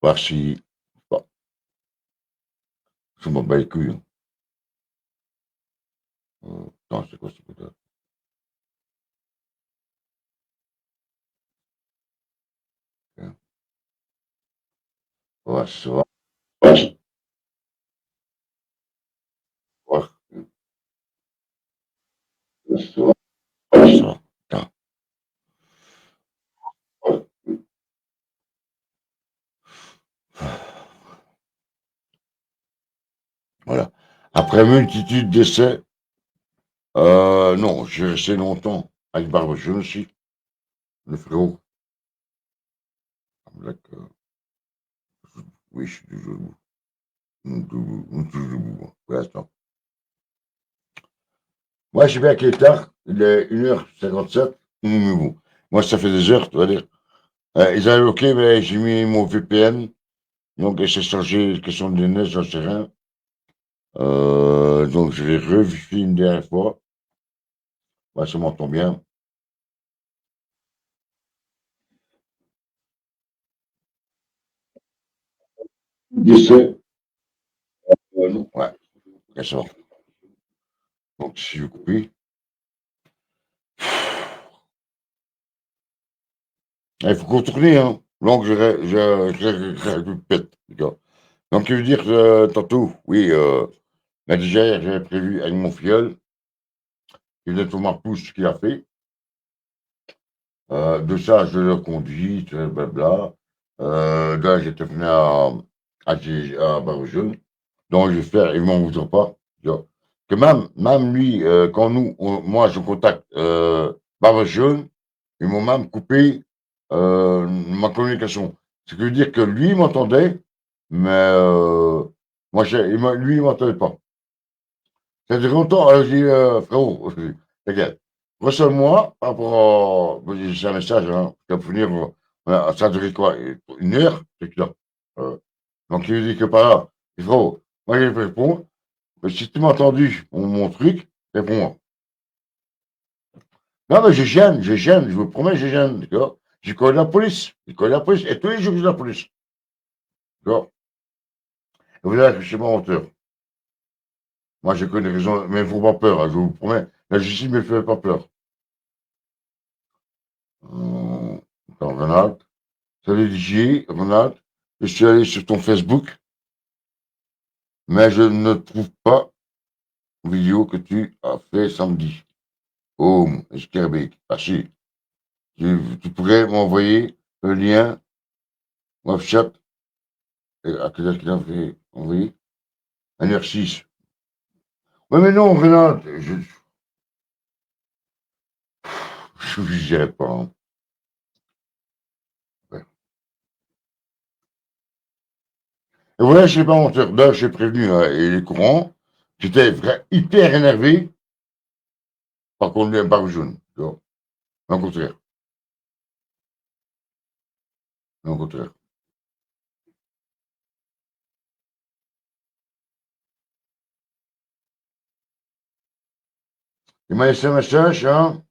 voir si. Bon, je m'en bats les couilles. Hein. Non, c'est quoi ce putain? Ouais, ça va. Ouais, ouais, ça va. Ouais, ça va. Putain, ouais. Voilà. Après multitude d'essais, non, j'ai resté longtemps avec Barbejeune aussi, le frérot. Avec, oui, je suis toujours debout. Toujours debout, moi, pour l'instant. Moi, je suis bien qu'il est tard, il est 1h57. Bon. Moi, ça fait des heures, tu vas dire. Ils avaient OK, mais j'ai mis mon VPN, donc j'ai changé la question de neige, j'en sais rien. Donc, je l'ai revu une dernière fois. Ouais, ça m'entend bien. Décès. Non. Ouais, ok, ça va. Donc, si je coupe. Il faut contourner, hein. Donc, je pète, d'accord. Donc, je veux dire, tantôt, oui, bah, déjà, hier, j'avais prévu avec mon filleul, il venait pour ma pouce ce qu'il a fait. De ça, je le conduis, blabla. Là, j'étais venu à Barbejaune. Donc, je vais faire, ils m'en voudront pas. Tu vois. Que même lui, quand moi, je contacte Barbejaune, ils m'ont même coupé ma communication. Ce qui veut dire que lui, il m'entendait, mais moi, lui, il m'entendait pas. Ça fait longtemps, je dis, frérot, t'inquiète, reçois-moi par rapport à. C'est un message, hein, qui va finir, voilà, ça a duré quoi? 1 heure? C'est que là. Euh, donc, il me dit que par là, frérot, moi, je vais répondre, mais si tu m'as entendu mon truc, réponds-moi. Non, mais je gêne, je vous promets, je gêne, d'accord? Je connais la police, je connais la police, et tous les jours, je la police, d'accord? Et vous allez que je suis pas menteur. Moi, je connais les raisons, mais il ne faut pas peur, hein, je vous promets. La justice ne me fait pas peur. Attends, Ronald. Salut DJ, Ronald. Je suis allé sur ton Facebook, mais je ne trouve pas la vidéo que tu as fait samedi. Oh, Skerbeek. Ah si, tu pourrais m'envoyer le lien WhatsApp à quelle heure tu l'as fait envoyer? 1h06. Oui, mais non, Ronald, je ne dirais pas. Hein. Ouais. Et voilà, je ne sais pas menteur. Là, j'ai prévenu hein, et les courants. J'étais hyper énervé par contre, lui, un barbe jaune. Tu vois. Au contraire. Au contraire. Il m'a laissé un message, hein.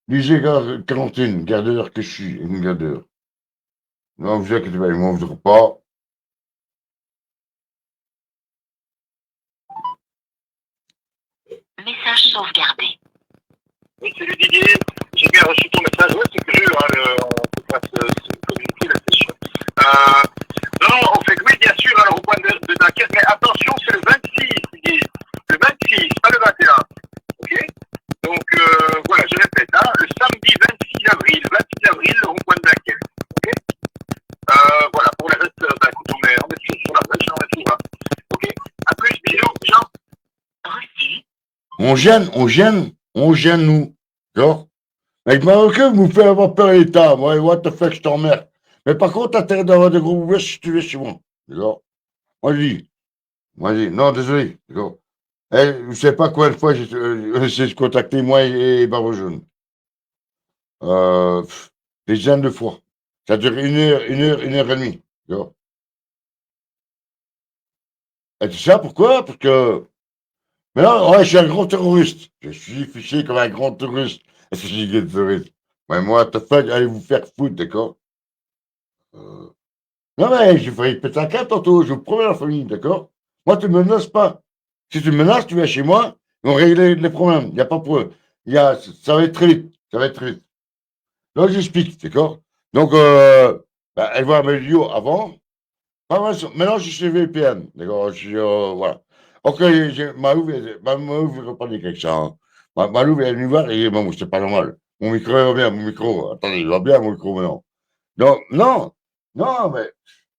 Lisez quarantaine, gardeur que je suis, une gardeur. Non, vous inquiétez pas, ils ne m'en voudront pas. Message sauvegardé. Oui, salut Didier, j'ai bien reçu ton message. Ouais, c'est curieux, hein, on peut pas se communiquer la session. Non, en fait, oui, bien sûr, alors au point de Dunkerque, mais attention, c'est le 26, Didier. Le 26, pas le 21. Ok. Donc, voilà, je répète, hein, le samedi 26 avril, le rond-point de Dunkerque. Ok. Voilà, pour le reste, bah, écoute, on est toujours sur la pêche, on est toujours là. Ok. À plus, bisous, ciao. Reçu. On gêne, nous. Genre, avec Marocain, vous faites avoir peur à l'État. Moi, what the fuck, je t'emmerde. Mais par contre, t'as intérêt d'avoir des gros boulettes si tu veux chez moi. D'accord. Moi, je dis, non, désolé. D'accord. Eh, je sais pas combien de fois j'ai essayé de contacter moi et Barbe Jaune. Des dizaines de fois. Ça dure 1 heure et demie. D'accord. Et tu sais pourquoi? Parce que. Mais non, ouais, je suis un grand terroriste. Je suis fiché comme un grand terroriste. Est-ce que je suis des terroristes? Ouais, moi, what the fuck, allez vous faire foutre, d'accord? Non, mais j'ai failli péter un câble tantôt, je vous promets la famille, d'accord? Moi, tu me menaces pas. Si tu me menaces, tu viens chez moi, on règle les problèmes. Il n'y a pas pour. Ça va être très vite. Ça va être très vite. Donc, j'explique, d'accord? Donc, bah, elle voit mes vidéos avant. Maintenant, je suis chez VPN, d'accord? Voilà. Ok, Malou veut reparler quelque chose. Hein. Malou est venu voir et bon, c'est pas normal. Mon micro il va bien, mon micro. Attendez, il va bien, mon micro maintenant. Donc, non, non, mais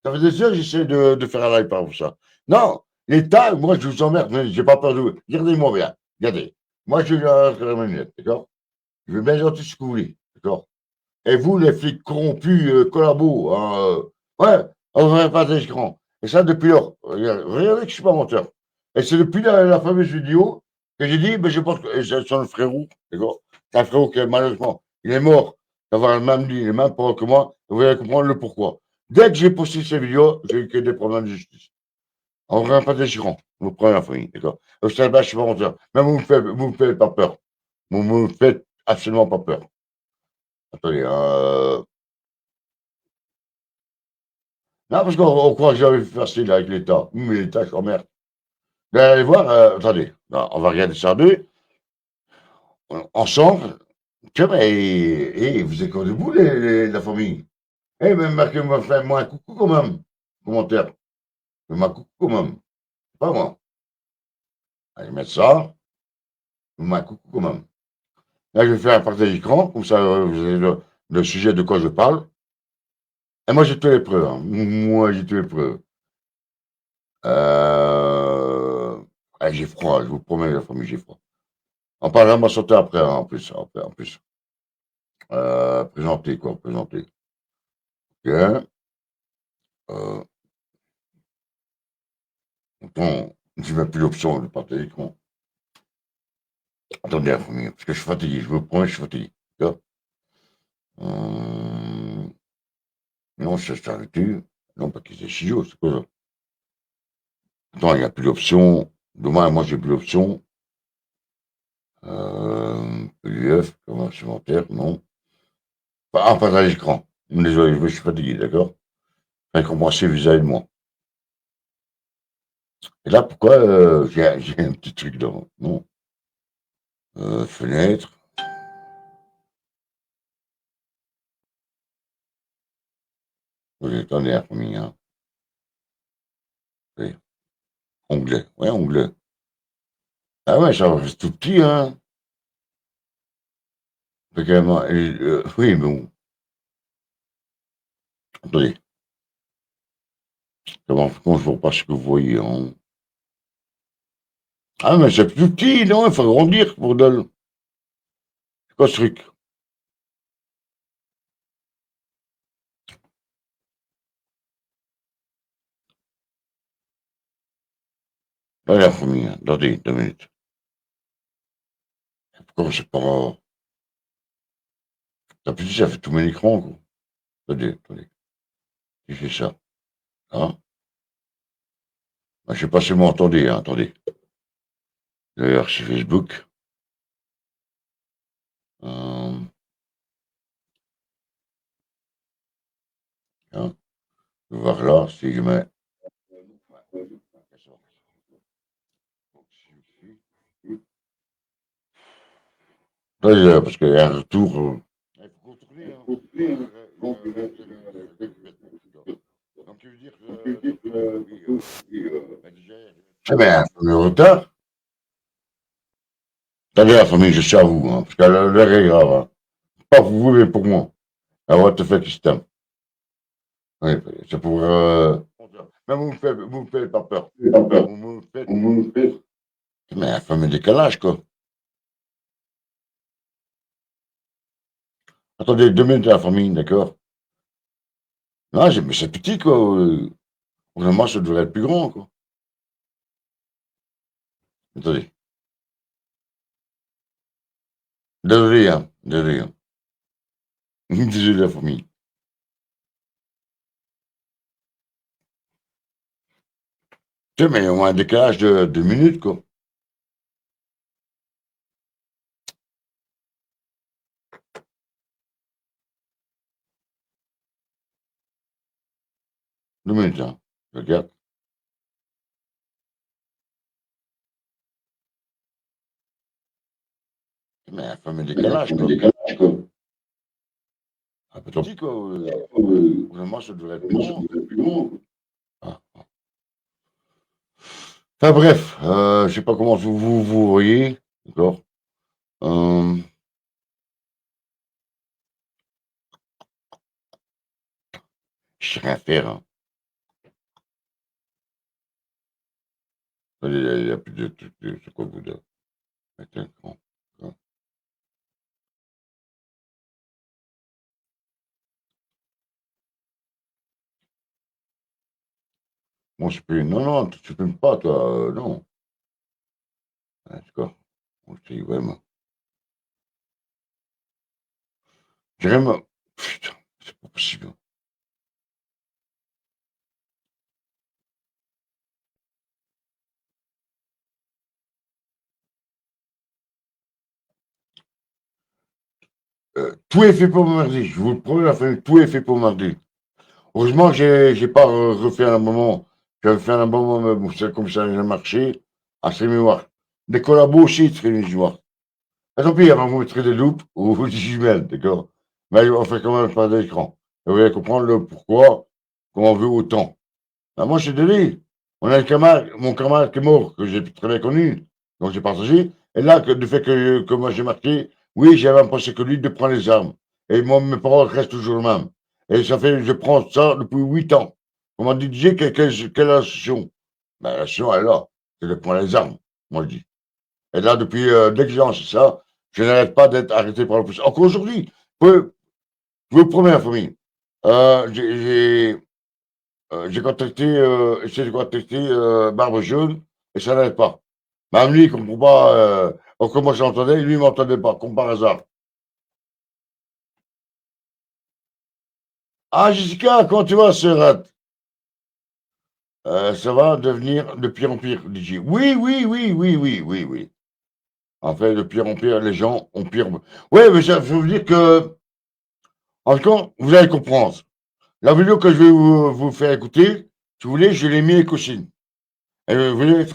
ça fait des heures que j'essaie de faire un live par ça. Non, l'État, moi, je vous emmerde, mais j'ai pas peur de vous. Regardez-moi bien, regardez. Moi, je suis là, la manette, d'accord? Je veux bien gentil ce que vous voulez, d'accord? Et vous, les flics corrompus, collabos, hein, ouais, on ne pas d'écran. Et ça, depuis lors, regardez que je ne suis pas menteur. Et c'est depuis la fameuse vidéo que j'ai dit, ben, je pense que c'est son frérot, d'accord? C'est un frérot qui, malheureusement, il est mort d'avoir le même lit, le même parole que moi. Vous allez comprendre le pourquoi. Dès que j'ai posté ces vidéos, j'ai eu que des problèmes de justice. On ne revient pas d'écran. Vous prenez la famille, d'accord? Donc, je ne suis pas menteur. Mais vous me faites pas peur. Vous me faites absolument pas peur. Attendez, non, parce qu'on croit que j'avais facile avec l'État. Mais l'État, je t'emmerde. Vous allez voir, attendez, non, on va regarder ça deux, ensemble. Tiens, mais vous êtes encore debout, la famille. Même marquez-moi, faites-moi un coucou quand même. Commentaire. Faites-moi un coucou quand même. Pas moi. Allez mettre ça. Faites-moi un coucou quand même. Là, je vais faire un partage d'écran, comme ça, vous avez le sujet de quoi je parle. Et moi, j'ai toutes les preuves. Hein. Moi, j'ai toutes les preuves. J'ai froid, je vous promets, la famille, j'ai froid. On parlera de ma santé après, hein, en plus. Présenter, quoi, présenter. Bien. Euh, Attends, j'ai même plus l'option de partager l'écran. Attendez, la famille, parce que je suis fatigué, je vous promets, je suis fatigué. D'accord. Non, c'est arrêté. Non, pas qu'ils aient chiot, c'est quoi ça? Attends, il n'y a plus d'option. Demain, moi, j'ai plus l'option. PDF, comment supplémentaire, non. Partage l'écran. Désolé, je suis fatigué, d'accord? Récompenser vis-à-vis de moi. Et là, pourquoi j'ai un petit truc dans. Non. Fenêtre. Oui, attendez, la famille, hein. Oui. Onglet. Ouais, onglet. Ah ouais, ça reste tout petit, hein. Fait quand même, oui, mais bon. Attendez. Comment je vois pas ce que vous voyez, hein. Ah, mais c'est plus petit, non, il faut grandir, bordel. C'est quoi ce truc? Là, la famille, hein. Attendez, 2 minutes. Pourquoi c'est pas. T'as plus dit, ça fait tout mon écran, quoi. Attendez. Qui fait ça? Hein? Ah, je sais pas si vous m'entendez, hein. Attendez. D'ailleurs, c'est Facebook. Euh, hein. Je vais voir là, si je mets. Parce qu'il y a un retour. Il faut contourner, hein. Donc, tu veux dire que. Bah, déjà, très bien, le retard. Attendez, la famille, je suis à vous, hein, parce que l'heure est grave. Hein. Pas pour vous, mais pour moi. À votre fait système. Oui, c'est pour. Mais vous me faites pas peur. Vous me faites. Mais la famille décalage, quoi. Attendez, 2 minutes à la famille, d'accord? Non, mais c'est petit, quoi. Vraiment, ça devrait être plus grand, quoi. Attendez. Désolé, hein. Désolé, hein. Désolé, la famille. Tu sais, mais on a un décalage de 2 minutes, quoi. 2 minutes, hein. Regarde. Mais elle fait un décalage, quoi. Un peu trop petit, quoi. Vraiment, ça devrait être plus long. Ah. Enfin bref, je sais pas comment vous voyez, d'accord. Euh, je sais rien faire, hein. Il y a plus de trucs, c'est quoi vous dire. Attends, bon. Moi, je peux. Non, non, tu peux pas, toi, non. Ah, d'accord. Moi, je dis vraiment. Vraiment. Putain, c'est pas possible. Tout est fait pour mardi. Je vous le promets, la famille, tout est fait pour mardi. Heureusement que j'ai pas refait un moment. J'avais fait un moment, mais bon, c'est comme ça, j'ai marché. À ses mémoires. Des collabos aussi, très mémoire. Ah, tant pis, avant vous mettrez des loupes ou des jumelles, d'accord? Mais on fait quand même pas d'écran. Et vous allez comprendre le pourquoi, comment on veut autant. Ah, moi, je suis désolé. On a le camarade, mon camarade qui est mort, que j'ai très bien connu, donc j'ai partagé. Et là, du fait que moi j'ai marqué, oui, j'avais pensé que lui de prendre les armes. Et moi, mes paroles restent toujours les mêmes. Et ça fait, je prends ça depuis 8 ans. On m'a dit, DJ, quelle association? Ben, l'association, elle est là. C'est de prendre les armes, moi je dis. Et là, depuis, dès que j'ai lancé ça, je n'arrête pas d'être arrêté par la police. Encore aujourd'hui, je vous promets, la famille, j'ai contacté, essayé de contacter Barbe Jaune et ça n'arrête pas. Même lui, il ne comprend pas. Alors que moi, je l'entendais, lui, il ne m'entendait pas, comme par hasard. Ah, Jessica, comment tu vas, sœur? Ça va devenir de pire en pire, DJ. Oui, oui, oui, oui, oui, oui, oui. En fait, de pire en pire, les gens ont pire. Oui, mais ça veut dire que, en tout cas, vous allez comprendre. La vidéo que je vais vous faire écouter, si vous voulez, je l'ai mis les cochines. Et vous voulez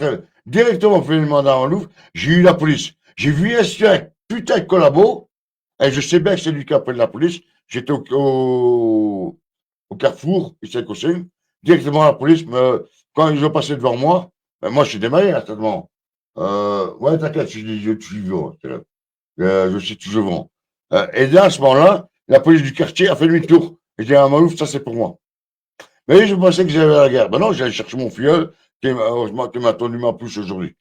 directement, vous pouvez demander à Louvre, j'ai eu la police. J'ai vu un putain de collabo, et je sais bien que c'est lui qui appelle la police. J'étais au Carrefour, ici à Cossine, directement la police, quand ils ont passé devant moi, ben moi je suis démarré à ce moment. Ouais, t'inquiète, je suis vivant. Je suis toujours vivant. Et là, à ce moment-là, la police du quartier a fait demi-tour. Et j'ai dit à Malouf, ça c'est pour moi. Mais je pensais que j'avais la guerre. Ben non, j'allais chercher mon filleul, heureusement, qui m'a tendu ma pousse aujourd'hui.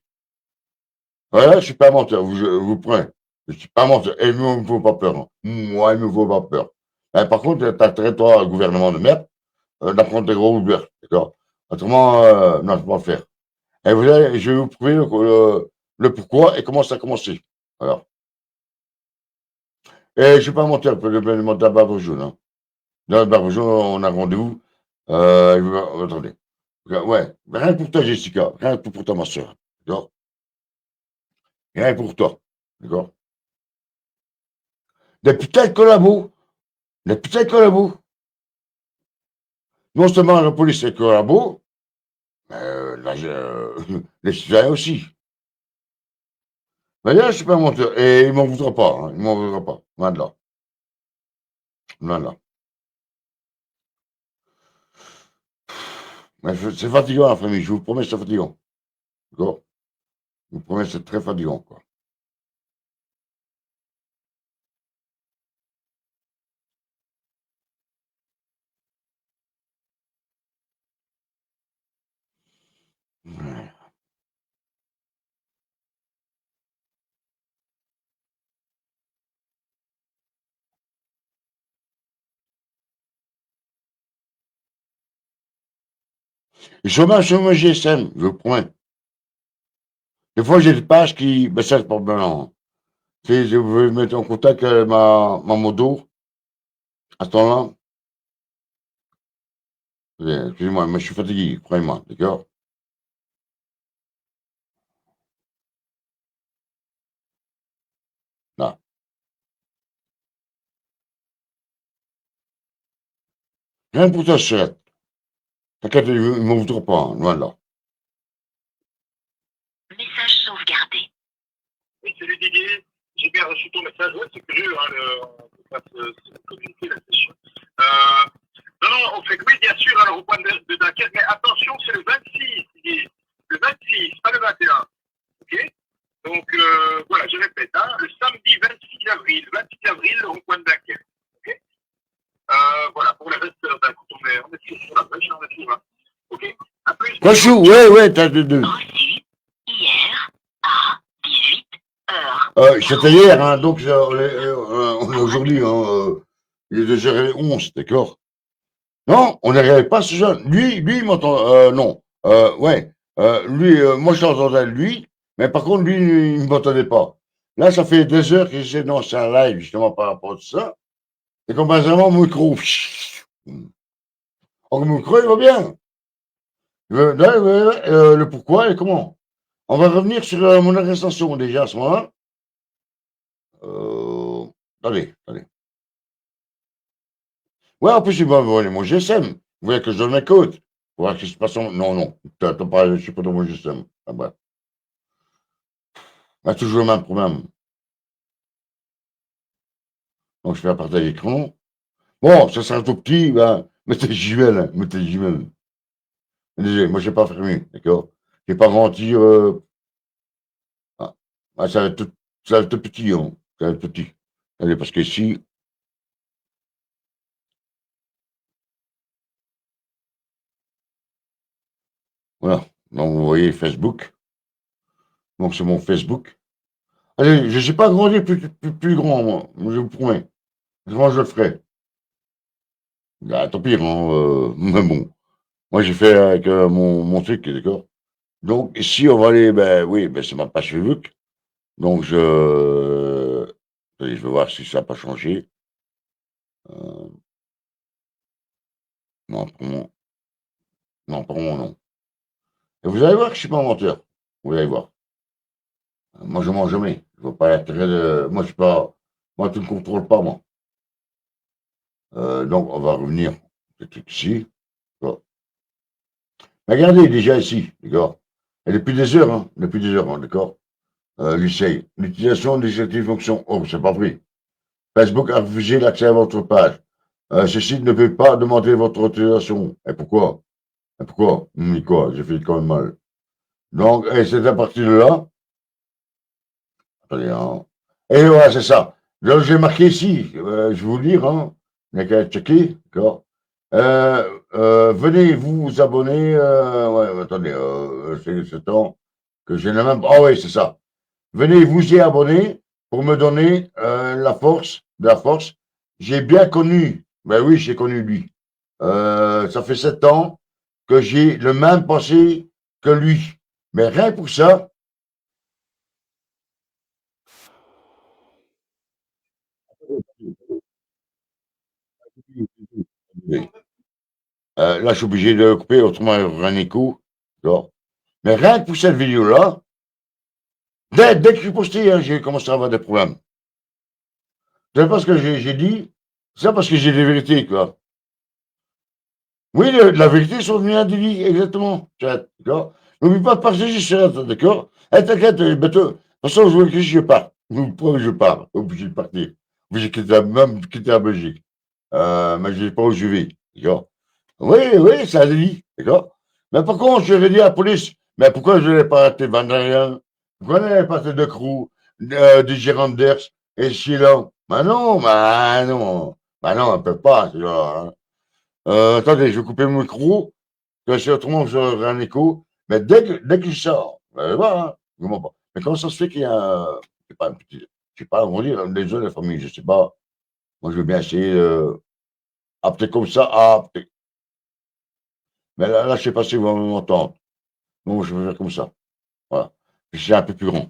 Voilà, je suis pas menteur, vous prenez. Je suis pas menteur. Et il ne me faut pas peur, hein. Moi, il ne me faut pas peur. Par contre, t'as intérêt, toi, gouvernement de merde, d'apprendre tes gros ouverts. D'accord? Autrement, non, je ne peux pas le faire. Et vous allez, je vais vous prouver le pourquoi et comment ça a commencé. Alors. Et je ne suis pas menteur, le demander à Barbe Jaune, hein. Dans Barbe Jaune, on a rendez-vous. Attendez. Ouais, rien que pour toi, Jessica. Rien que pour toi, ma soeur. D'accord? Rien que pour toi. D'accord? Des putains de collabos. Des putains de collabos. Non seulement la police est collabo, les citoyens aussi. Mais là, je ne suis pas un menteur. Et il ne m'en voudra pas. Hein, il ne m'en voudra pas. Loin de là. Loin de là. Mais c'est fatigant, la famille. Je vous promets, c'est fatigant. D'accord? Je vous promets, c'est très fatigant, quoi. Ouais. Et sur mon GSM, je vous promets. Des fois, j'ai des pages qui. Ben, ça, c'est pas bien, hein. Si je veux me mettre en contact avec ma moto, à ce temps-là, excusez-moi, mais je suis fatigué, croyez-moi, d'accord? Là. Rien que pour toi, chat. T'inquiète, ils ne m'en voudront pas, hein, loin de là. Message sauvegardé. Oui, salut Didier. J'ai bien reçu ton message. Ouais, c'est curieux, hein, on passe communiquer la session. Non, non, on fait que oui, bien sûr, alors au point de Dunkerque, mais attention, c'est le 26, Didier. Le 26, pas le 21. Ok? Donc, voilà, je répète, hein, le samedi 26 avril, au point de Dunkerque. Ok? Voilà, pour les reste, ben, quand on est toujours sur la pêche, on est toujours là. Ok? À plus. Quoi, chou? Ouais, t'as deux. Reçu hier à 18h. C'était hier, hein, donc on est aujourd'hui, hein, il est 2h11, d'accord? Non, on n'arrivait pas ce jeune. Lui, il m'entend. Non. Ouais. Lui, moi, je l'entendais lui, mais par contre, lui, il ne m'entendait pas. Là, ça fait 2 heures que j'essaie de lancer un live, justement, par rapport à ça. Et comme vraiment, mon micro. Oh, mon micro, il va bien. Le pourquoi et comment. On va revenir sur mon arrestation déjà à ce moment-là. Attendez. Ouais, en plus, il m'a volé mon GSM. Vous voulez que je donne mes codes? Pour voir ce qui se passe. Non. T'as pas, je suis pas dans mon GSM. Ah, bah. On a toujours le même problème. Donc, je fais un partage d'écran. Bon, ça sera tout petit, ben, mettez Gmail, hein, mettez Gmail. Désolé, moi, je n'ai pas fermé, d'accord? Je ne vais pas mentir. Ah, ah, ça va être tout petit, hein. Ça va être petit. Allez, parce que ici, voilà. Donc, vous voyez Facebook. Donc, c'est mon Facebook. Allez, je ne sais pas grandir plus grand, moi. Je vous promets. Moi, je le ferai. Ah, tant pis, hein, mais bon. Moi, j'ai fait avec mon truc, d'accord? Donc, ici, on va aller, ben oui, ben, c'est ma page Facebook. Donc, attendez, je vais voir si ça n'a pas changé. Euh, non, pour mon nom. Et vous allez voir que je ne suis pas un menteur. Vous allez voir. Moi, je ne mens jamais. Je ne vois pas l'intérêt de. Moi, je suis pas. Moi, tu ne me contrôles pas, moi. Donc, on va revenir. Ce truc ici. Bon. Regardez, déjà ici, d'accord? Et depuis des heures, hein, d'accord? L'essaye. L'utilisation des fonctions. Oh, c'est pas vrai. Facebook a refusé l'accès à votre page. Ce site ne peut pas demander votre autorisation. Et pourquoi? Et pourquoi? Quoi? J'ai fait quand même mal. Donc, et c'est à partir de là. Attendez, hein. Et voilà, c'est ça. Donc, j'ai marqué ici, je vais vous le dire, hein. Il n'y a qu'à checker, d'accord? Venez vous abonner. Ouais, attendez, c'est ce temps que je n'ai même pas. Ah oui, c'est ça. Venez vous y abonner pour me donner de la force. J'ai bien connu, ben oui, j'ai connu lui. Ça fait 7 ans que j'ai le même pensée que lui. Mais rien pour ça. Là, je suis obligé de le couper, autrement, il y aura un écho. D'accord. Mais rien que pour cette vidéo-là, dès que je suis posté, hein, j'ai commencé à avoir des problèmes. Vous savez pas ce que j'ai dit? C'est parce que j'ai des vérités, quoi. Oui, la vérité sont devenus un délit, exactement. D'accord. N'oublie pas de partager sur Internet, d'accord? Eh, t'inquiète, de toute façon, je veux que je pars. Vous pouvez que je pars. Obligé de partir. Obligé de même quitter la Belgique. Mais je ne sais pas où je vais, d'accord? Oui, c'est un délit, d'accord? Mais par contre, je vais dire à la police, mais pourquoi je n'ai pas arrêté Van Ryan? Pourquoi je n'ai pas arrêté De Croo, de Giranders et Sheila? Bah non, on ne peut pas, c'est genre, hein. Attendez, je vais couper mon micro, parce que autrement j'aurai un écho. Mais dès que je sors, vous allez voir, hein, vraiment pas. Mais comment ça se fait qu'il y a je sais pas, un petit, je sais pas, on va dire, les jeunes, la famille, je sais pas. Moi, je veux bien essayer, peut-être comme ça, peut-être. Mais là, je sais pas si vous m'entendre. Donc, je vais faire comme ça. Voilà. Je suis un peu plus grand.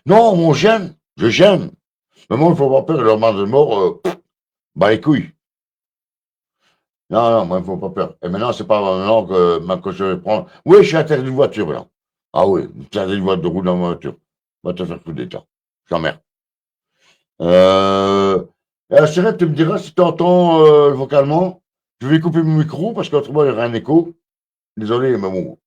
Non, mon j'aime, j'aime. Mais moi, il ne faut pas peur, leur de mort, bah les couilles. Non, moi, il ne faut pas peur. Et maintenant, c'est pas maintenant que je vais prendre. Oui, je suis interdit de voiture, là. Ah oui, interdit de voiture, de route dans ma voiture. Va te faire foutre d'état. J'emmerde. Euh, Cyril, tu me diras si tu entends vocalement. Je vais couper mon micro parce qu'autrement, il y aura un écho. Désolé, mais bon.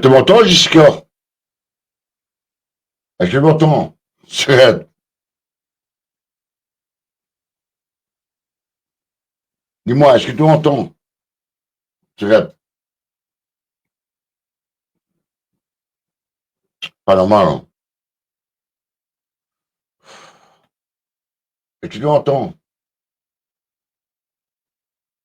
Tu m'entends, Jessica? Je m'entends. C'est- Dis-moi, est-ce que tu m'entends? C'est pas normal, hein. Est-ce que tu m'entends?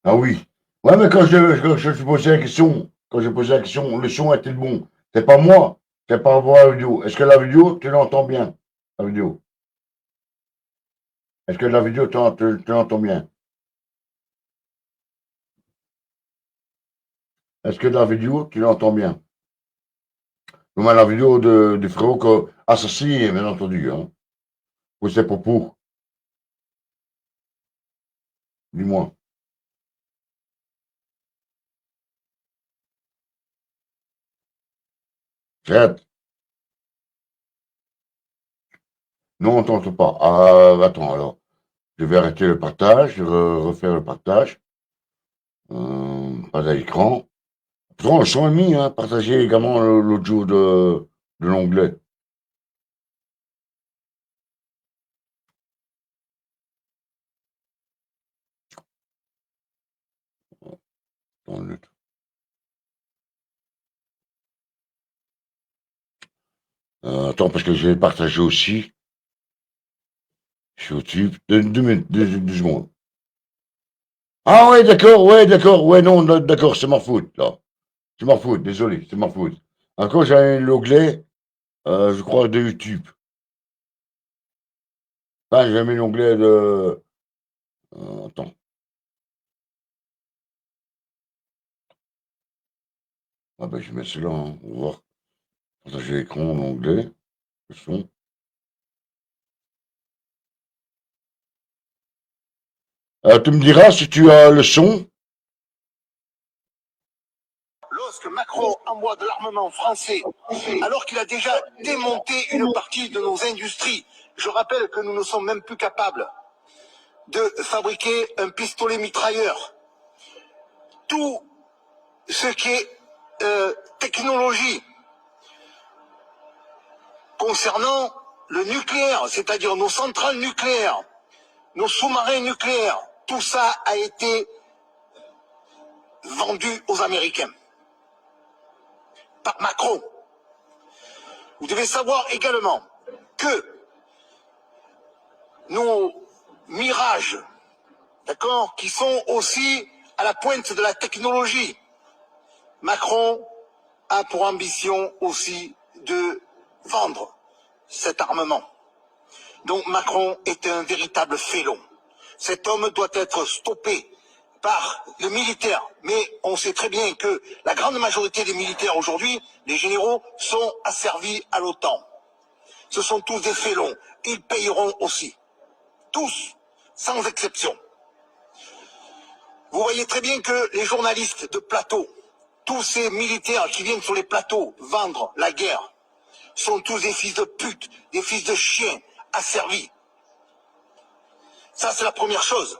Ah oui. Ouais, mais quand je posais la question, quand j'ai posé la question, le son était bon. C'est pas moi, c'est par rapport à la vidéo. Est-ce que la vidéo, tu l'entends bien? La vidéo. Est-ce que la vidéo, tu l'entends bien? Est-ce que la vidéo, tu l'entends bien? Donc, la vidéo du frérot assassiné, bien entendu, hein. Ou c'est pour, dis-moi. J'arrête. Non, on t'entend pas. Ah, attends, alors. Je vais arrêter le partage, refaire le partage. Pas à l'écran. Pourtant, le son est mis, hein. Partager également l'audio de l'onglet. Attends, parce que je vais le partager aussi sur YouTube. Deux minutes, deux secondes. Ah ouais, d'accord, ouais, non, d'accord, c'est ma faute, là. C'est ma faute, désolé, c'est ma faute. Encore, j'ai l'onglet, je crois, de YouTube. Ah, j'ai mis l'onglet de... attends. Ah ben, je vais mettre celui-là, hein. On va voir. Partager l'écran, l'onglet, le son. Tu me diras si tu as le son. Lorsque Macron envoie de l'armement français, alors qu'il a déjà démonté une partie de nos industries, je rappelle que nous ne sommes même plus capables de fabriquer un pistolet mitrailleur. Tout ce qui est technologie concernant le nucléaire, c'est-à-dire nos centrales nucléaires, nos sous-marins nucléaires, tout ça a été vendu aux Américains par Macron. Vous devez savoir également que nos mirages, d'accord, qui sont aussi à la pointe de la technologie, Macron a pour ambition aussi de vendre cet armement. Donc Macron est un véritable félon. Cet homme doit être stoppé par le militaire. Mais on sait très bien que la grande majorité des militaires aujourd'hui, les généraux, sont asservis à l'OTAN. Ce sont tous des félons. Ils payeront aussi. Tous, sans exception. Vous voyez très bien que les journalistes de plateau, tous ces militaires qui viennent sur les plateaux vendre la guerre, sont tous des fils de pute, des fils de chiens asservis. Ça, c'est la première chose.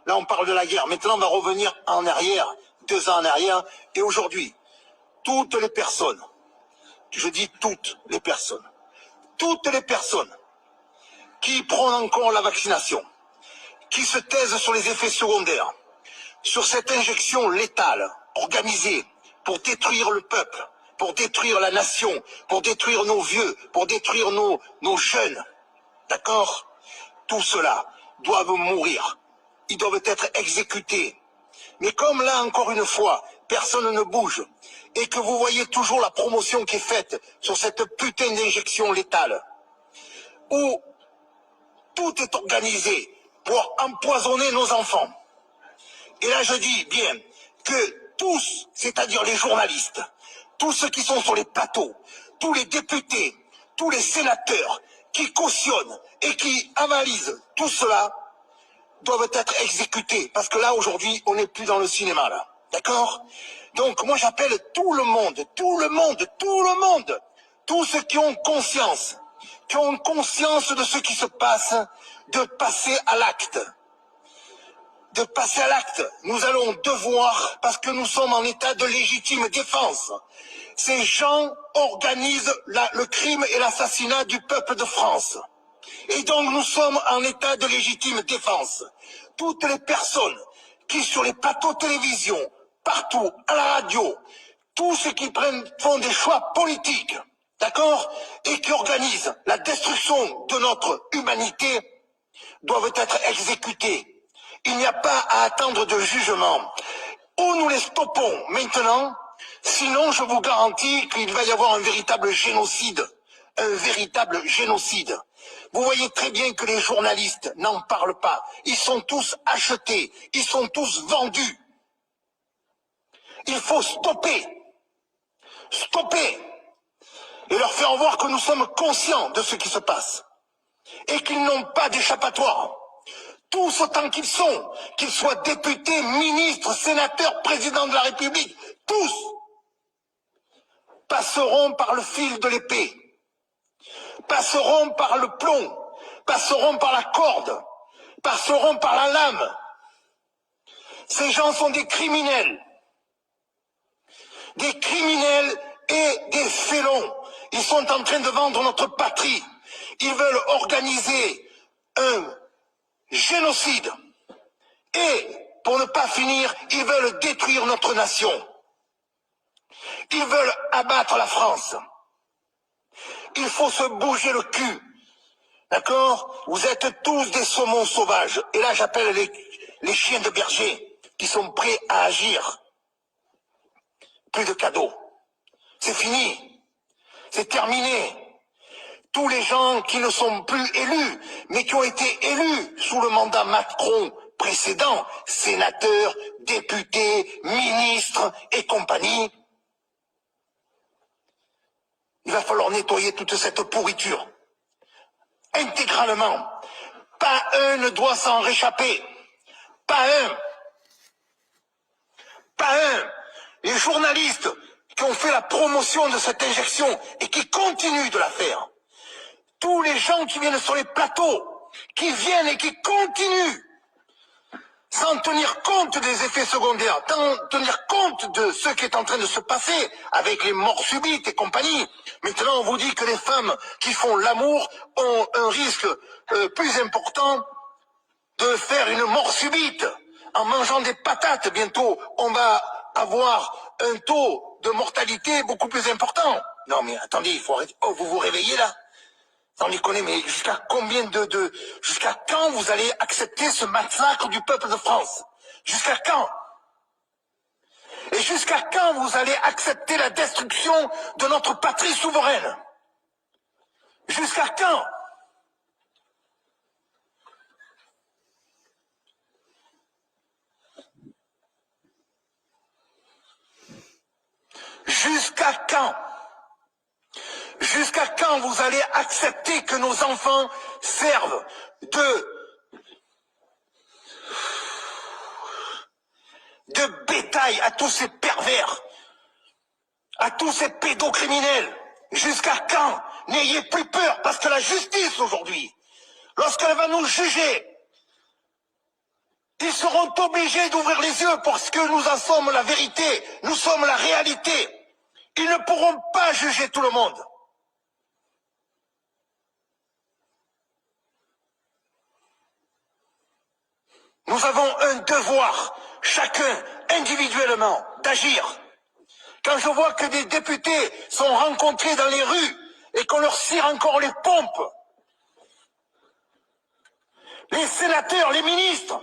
Là, on parle de la guerre. Maintenant, on va revenir en arrière, 2 ans en arrière. Et aujourd'hui, toutes les personnes, je dis toutes les personnes qui prennent encore la vaccination, qui se taisent sur les effets secondaires, sur cette injection létale, organisée, pour détruire le peuple, pour détruire la nation, pour détruire nos vieux, pour détruire nos jeunes. D'accord? Tout cela doivent mourir. Ils doivent être exécutés. Mais comme là, encore une fois, personne ne bouge, et que vous voyez toujours la promotion qui est faite sur cette putain d'injection létale, où tout est organisé pour empoisonner nos enfants. Et là, je dis bien que tous, c'est-à-dire les journalistes, tous ceux qui sont sur les plateaux, tous les députés, tous les sénateurs qui cautionnent et qui avalisent tout cela, doivent être exécutés. Parce que là, aujourd'hui, on n'est plus dans le cinéma, là. D'accord? Donc, moi, j'appelle tout le monde, tous ceux qui ont conscience de ce qui se passe, de passer à l'acte. Nous allons devoir, parce que nous sommes en état de légitime défense. Ces gens organisent le crime et l'assassinat du peuple de France. Et donc nous sommes en état de légitime défense. Toutes les personnes qui sur les plateaux de télévision, partout, à la radio, tous ceux qui font des choix politiques, d'accord, et qui organisent la destruction de notre humanité, doivent être exécutés. Il n'y a pas à attendre de jugement. Ou nous les stoppons maintenant, sinon je vous garantis qu'il va y avoir un véritable génocide. Vous voyez très bien que les journalistes n'en parlent pas. Ils sont tous achetés, ils sont tous vendus. Il faut stopper, et leur faire voir que nous sommes conscients de ce qui se passe, et qu'ils n'ont pas d'échappatoire. Tous autant qu'ils sont, qu'ils soient députés, ministres, sénateurs, présidents de la République, tous passeront par le fil de l'épée, passeront par le plomb, passeront par la corde, passeront par la lame. Ces gens sont des criminels et des félons. Ils sont en train de vendre notre patrie. Ils veulent organiser un génocide. Et, pour ne pas finir, ils veulent détruire notre nation. Ils veulent abattre la France. Il faut se bouger le cul. D'accord? Vous êtes tous des saumons sauvages. Et là, j'appelle les chiens de berger qui sont prêts à agir. Plus de cadeaux. C'est fini. C'est terminé. Tous les gens qui ne sont plus élus, mais qui ont été élus sous le mandat Macron précédent, sénateurs, députés, ministres et compagnie, il va falloir nettoyer toute cette pourriture. Intégralement. Pas un ne doit s'en réchapper. Pas un. Les journalistes qui ont fait la promotion de cette injection et qui continuent de la faire. Tous les gens qui viennent sur les plateaux, qui viennent et qui continuent, sans tenir compte des effets secondaires, sans tenir compte de ce qui est en train de se passer avec les morts subites et compagnie. Maintenant, on vous dit que les femmes qui font l'amour ont un risque plus important de faire une mort subite. En mangeant des patates, bientôt, on va avoir un taux de mortalité beaucoup plus important. Non mais attendez, il faut arrêter. Oh, vous vous réveillez là? Sans déconner, mais jusqu'à combien jusqu'à quand vous allez accepter ce massacre du peuple de France? Jusqu'à quand? Et jusqu'à quand vous allez accepter la destruction de notre patrie souveraine? Jusqu'à quand? Jusqu'à quand? Jusqu'à quand vous allez accepter que nos enfants servent de bétail à tous ces pervers, à tous ces pédocriminels? Jusqu'à quand? N'ayez plus peur, parce que la justice aujourd'hui, lorsqu'elle va nous juger, ils seront obligés d'ouvrir les yeux parce que nous en sommes la vérité, nous sommes la réalité. Ils ne pourront pas juger tout le monde. Nous avons un devoir, chacun, individuellement, d'agir. Quand je vois que des députés sont rencontrés dans les rues et qu'on leur cire encore les pompes, les sénateurs, les ministres,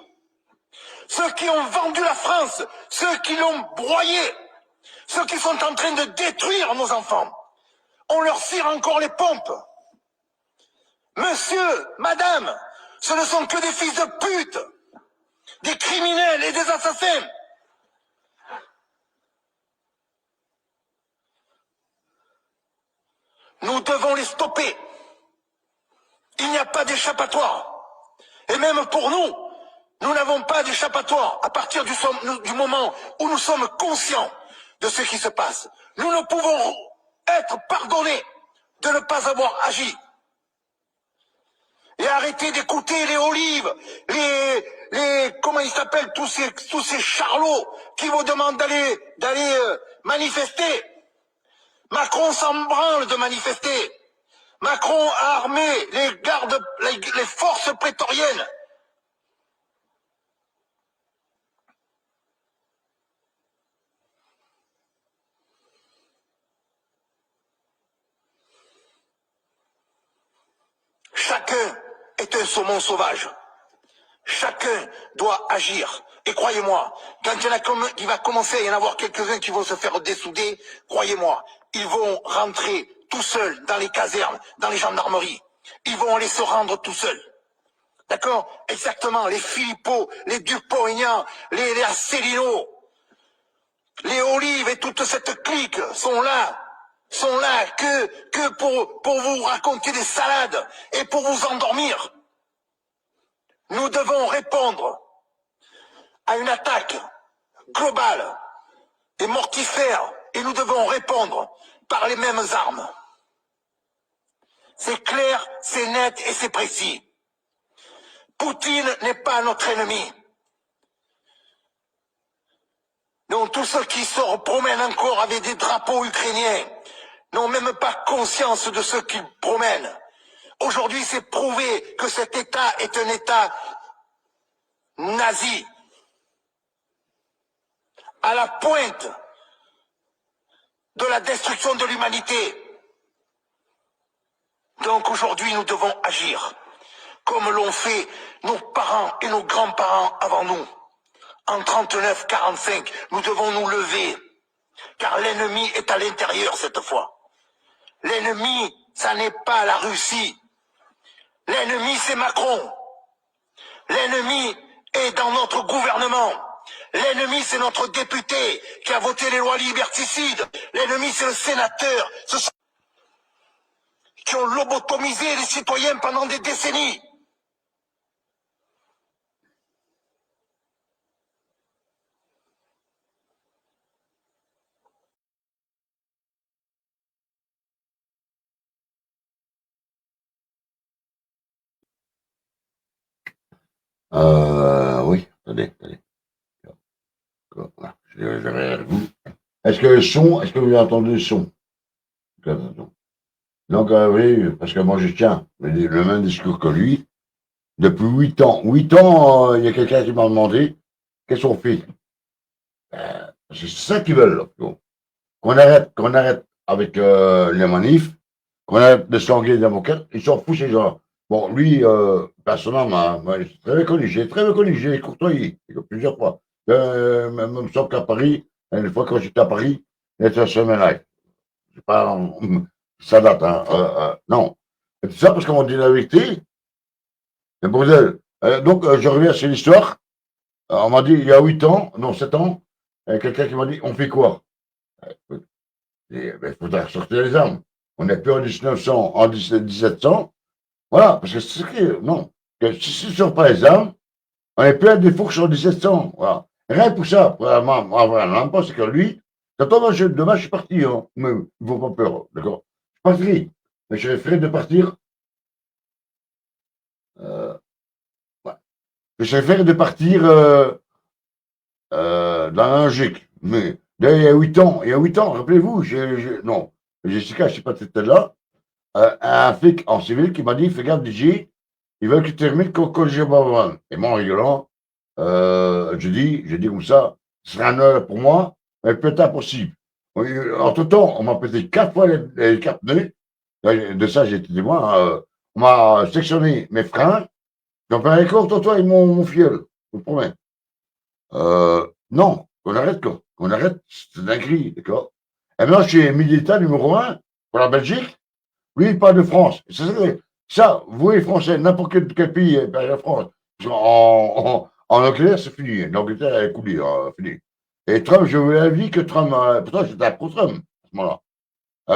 ceux qui ont vendu la France, ceux qui l'ont broyé, ceux qui sont en train de détruire nos enfants, on leur cire encore les pompes. Monsieur, madame, ce ne sont que des fils de pute, des criminels et des assassins. Nous devons les stopper. Il n'y a pas d'échappatoire. Et même pour nous, nous n'avons pas d'échappatoire à partir du moment où nous sommes conscients de ce qui se passe. Nous ne pouvons être pardonnés de ne pas avoir agi. Et arrêtez d'écouter les olives, comment ils s'appellent, tous ces charlots qui vous demandent d'aller manifester. Macron s'en branle de manifester. Macron a armé les gardes, les forces prétoriennes. Chacun est un saumon sauvage. Chacun doit agir. Et croyez-moi, quand il va commencer à y en avoir quelques-uns qui vont se faire dessouder, croyez-moi, ils vont rentrer tout seuls dans les casernes, dans les gendarmeries. Ils vont aller se rendre tout seuls. D'accord? Exactement. Les Philippot, les Dupont-Aignan, les Asselineau, les Olives et toute cette clique sont là que pour vous raconter des salades et pour vous endormir. Nous devons répondre à une attaque globale et mortifère, et nous devons répondre par les mêmes armes. C'est clair, c'est net et c'est précis. Poutine n'est pas notre ennemi. Donc tous ceux qui se promènent encore avec des drapeaux ukrainiens n'ont même pas conscience de ce qu'ils promènent. Aujourd'hui, c'est prouvé que cet État est un État nazi, à la pointe de la destruction de l'humanité. Donc aujourd'hui, nous devons agir, comme l'ont fait nos parents et nos grands-parents avant nous. En 39-45, nous devons nous lever, car l'ennemi est à l'intérieur cette fois. L'ennemi, ça n'est pas la Russie. L'ennemi, c'est Macron. L'ennemi est dans notre gouvernement. L'ennemi, c'est notre député qui a voté les lois liberticides. L'ennemi, c'est le sénateur. Ce sont qui ont lobotomisé les citoyens pendant des décennies. Oui, attendez. Voilà, j'ai derrière vous. Est-ce que vous avez entendu le son? Donc, oui, parce que moi, je tiens le même discours que lui. Depuis 8 ans. 8 ans, il y a quelqu'un qui m'a demandé qu'est-ce qu'on fait. C'est ça qu'ils veulent. Là. Qu'on arrête avec les manifs, qu'on arrête de sanguer les avocats. Ils s'en foutent, ces gens-là. Bon, lui, personnellement, moi, j'ai très bien connu, j'ai courtoyé plusieurs fois. Même sauf qu'à Paris, une fois quand j'étais à Paris, il était à semaine c'est pas, ça date, hein, non. Et tout ça parce qu'on dit la vérité. Et bordel. Donc, je reviens sur l'histoire. On m'a dit, il y a 8 ans, non, 7 ans, quelqu'un qui m'a dit, on fait quoi? Il faudra sortir les armes. On n'est plus en 1900, en 1700. Voilà, parce que c'est ce qui non. Que si ce ne sont pas les armes, on n'est plus à des fourches en 1700. Voilà. Rien pour ça. Pour avoir un emploi, c'est que lui, demain, je suis parti. Hein. Mais il ne faut pas peur. D'accord? Je partirai. Mais je serais prêt de partir. Ouais. Je serais prêt de partir dans la logique. Mais là, il y a 8 ans, rappelez-vous, non, Jessica, je ne sais pas si c'était là, un flic en civil qui m'a dit, fais gaffe, DJ, ils veulent que tu termines quand j'ai pas. Et moi, en rigolant, j'ai dit comme ça, ce sera un heure pour moi, mais peut-être impossible. Entre-temps, on m'a pété 4 fois les 4 pneus. De ça, j'ai été témoin. On m'a sectionné mes freins. J'en fais un record, toi, et mon fiel. Je vous promets. Non, qu'on arrête, quoi. Qu'on arrête, c'est dinguerie, d'accord? Et maintenant, chez Milita numéro 1, pour la Belgique, lui, il parle de France. Ça, vous les Français, n'importe quel pays, la France, en Angleterre, c'est fini. L'Angleterre est coulée, fini. Et Trump, je vous l'avais dit que Trump, pourtant, j'étais pro Trump à ce moment-là.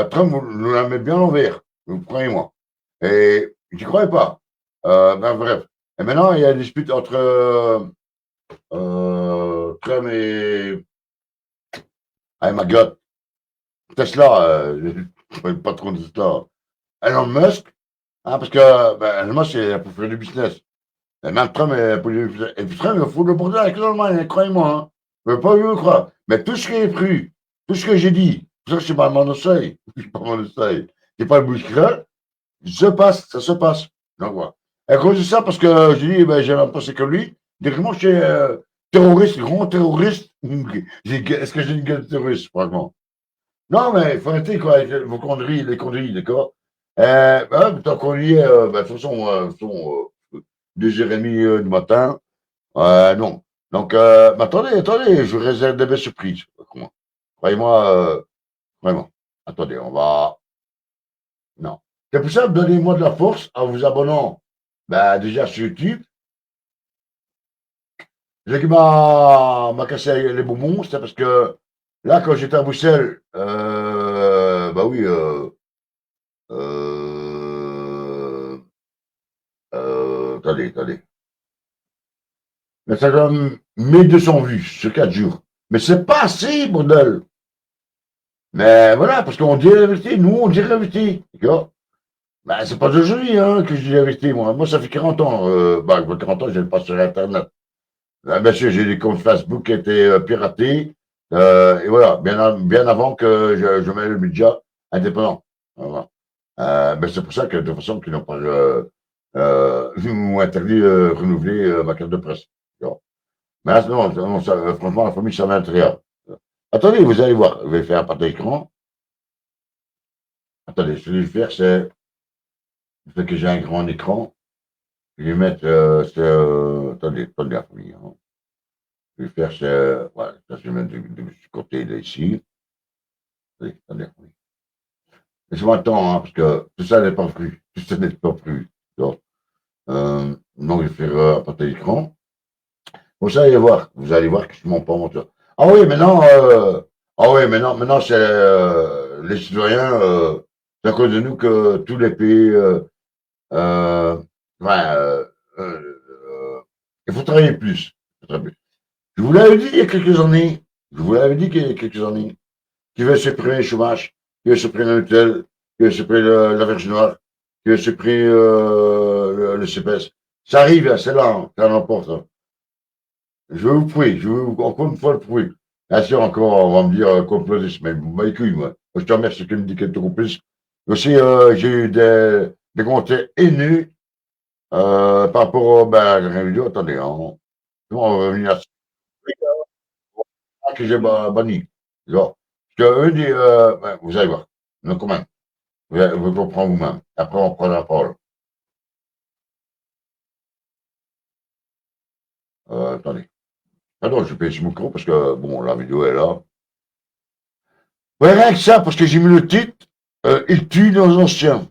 Trump nous la met bien l'envers, vous croyez-moi. Et j'y croyais pas. Bref. Et maintenant, il y a une dispute entre Trump et. Ah, my God. Tesla, le patron de Tesla. Elon Musk, hein, parce que Elon Musk, c'est pour faire du business. Et même Trump, pour du business. Et puis Trump, il faut le bordel avec l'Allemagne, croyez-moi. Hein. Je ne veux pas vous croire. Mais tout ce qui est pris, tout ce que j'ai dit, tout ça, je ne suis pas mon oseille. Je ne suis pas mon oseille. Je pas le bouche-creux. Ça se passe. Donc voilà. Et à cause de ça, parce que j'ai dit, j'ai l'impression que lui, directement, je suis terroriste, grand terroriste. Est-ce que j'ai une gueule de terroriste, franchement? Non, mais il faut arrêter quoi, avec vos conneries, les conneries, d'accord? Tant qu'on y est, de toute façon, 2h30 du matin, non. Donc, mais attendez, je réserve des belles surprises. Croyez-moi, vraiment. Attendez, on va. Non. C'est pour ça, donnez-moi de la force en vous abonnant déjà sur YouTube. Ce qui m'a cassé les bonbons, c'est parce que là, quand j'étais à Bruxelles, oui, attendez. Mais ça donne 1200 vues sur 4 jours. Mais c'est pas assez, bordel. Mais voilà, parce qu'on dit la vérité, nous, on dit la vérité. D'accord? C'est pas d'aujourd'hui que je dis la vérité, moi. Moi, ça fait 40 ans. 40 ans, je le passe sur Internet. Bien sûr, j'ai des comptes Facebook qui étaient piratés. Et voilà, bien avant que je mette le budget indépendant. Voilà. C'est pour ça que de toute façon, qu'ils n'ont pas m'ont interdit de renouveler ma carte de presse. Mais non, franchement, la famille, ça m'intéresse. Attendez, vous allez voir. Je vais faire un partage d'écran. Attendez, ce que je vais faire, c'est le fait que j'ai un grand écran. Je vais mettre. Attendez, la famille. Hein. Je vais faire, voilà, ça, je vais mettre de ce côté là, ici. Attendez, oui. Laissez-moi le temps, hein, parce que tout ça n'est pas pris. Tout ça n'est pas pris. Donc, je vais faire un partage d'écran. Vous allez voir que je m'en pas monteur. Ah oui, maintenant c'est les citoyens, c'est à cause de nous que tous les pays, enfin, il faut travailler plus. Je vous l'avais dit il y a quelques années, qui veut supprimer le chômage, qui veut supprimer l'hôtel, qui veut supprimer la Verge Noire, qui veut supprimer le CPS. Ça arrive, c'est là, ça n'importe. Je vais vous prouver, je vais encore une fois le prouver. Bien sûr, encore, on va me dire complotiste, mais vous m'avez couilles, moi. Je te remercie que me dit quelque plus. Aussi, j'ai eu des commentaires haineux par rapport à la vidéo. Attendez, hein. On va revenir à ça que j'ai banni. Parce que eux disent, vous allez voir. Donc, quand même. Vous comprenez vous-même. Après, on prend la parole. Attendez. Attends, je pèse mon micro parce que, bon, la vidéo est là. Ouais, rien que ça, parce que j'ai mis le titre, il tue nos anciens.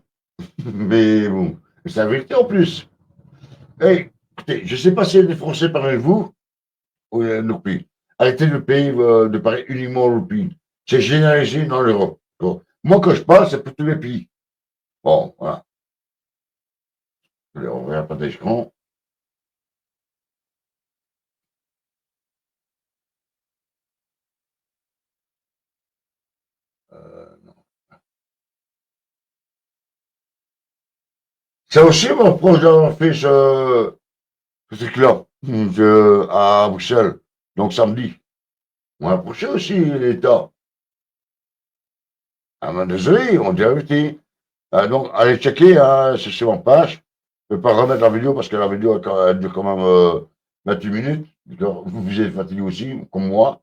Mais bon, c'est la vérité en plus. Hey, écoutez, je ne sais pas s'il y a des Français parmi vous ou nos pays. Arrêtez de payer de parler uniquement au pays. C'est généralisé dans l'Europe. Bon. Moi, quand je parle, c'est pour tous les pays. Bon, voilà. On regarde pas d'écran. Non. C'est aussi mon proche d'avoir fait ce truc-là, à Bruxelles. Donc samedi. On a approché aussi l'État. Ah ben désolé, on dit la vérité. Donc, allez checker, hein, c'est sur ma page. Je ne vais pas remettre la vidéo parce que la vidéo elle dure quand même 28 minutes. Vous êtes fatigué aussi, comme moi.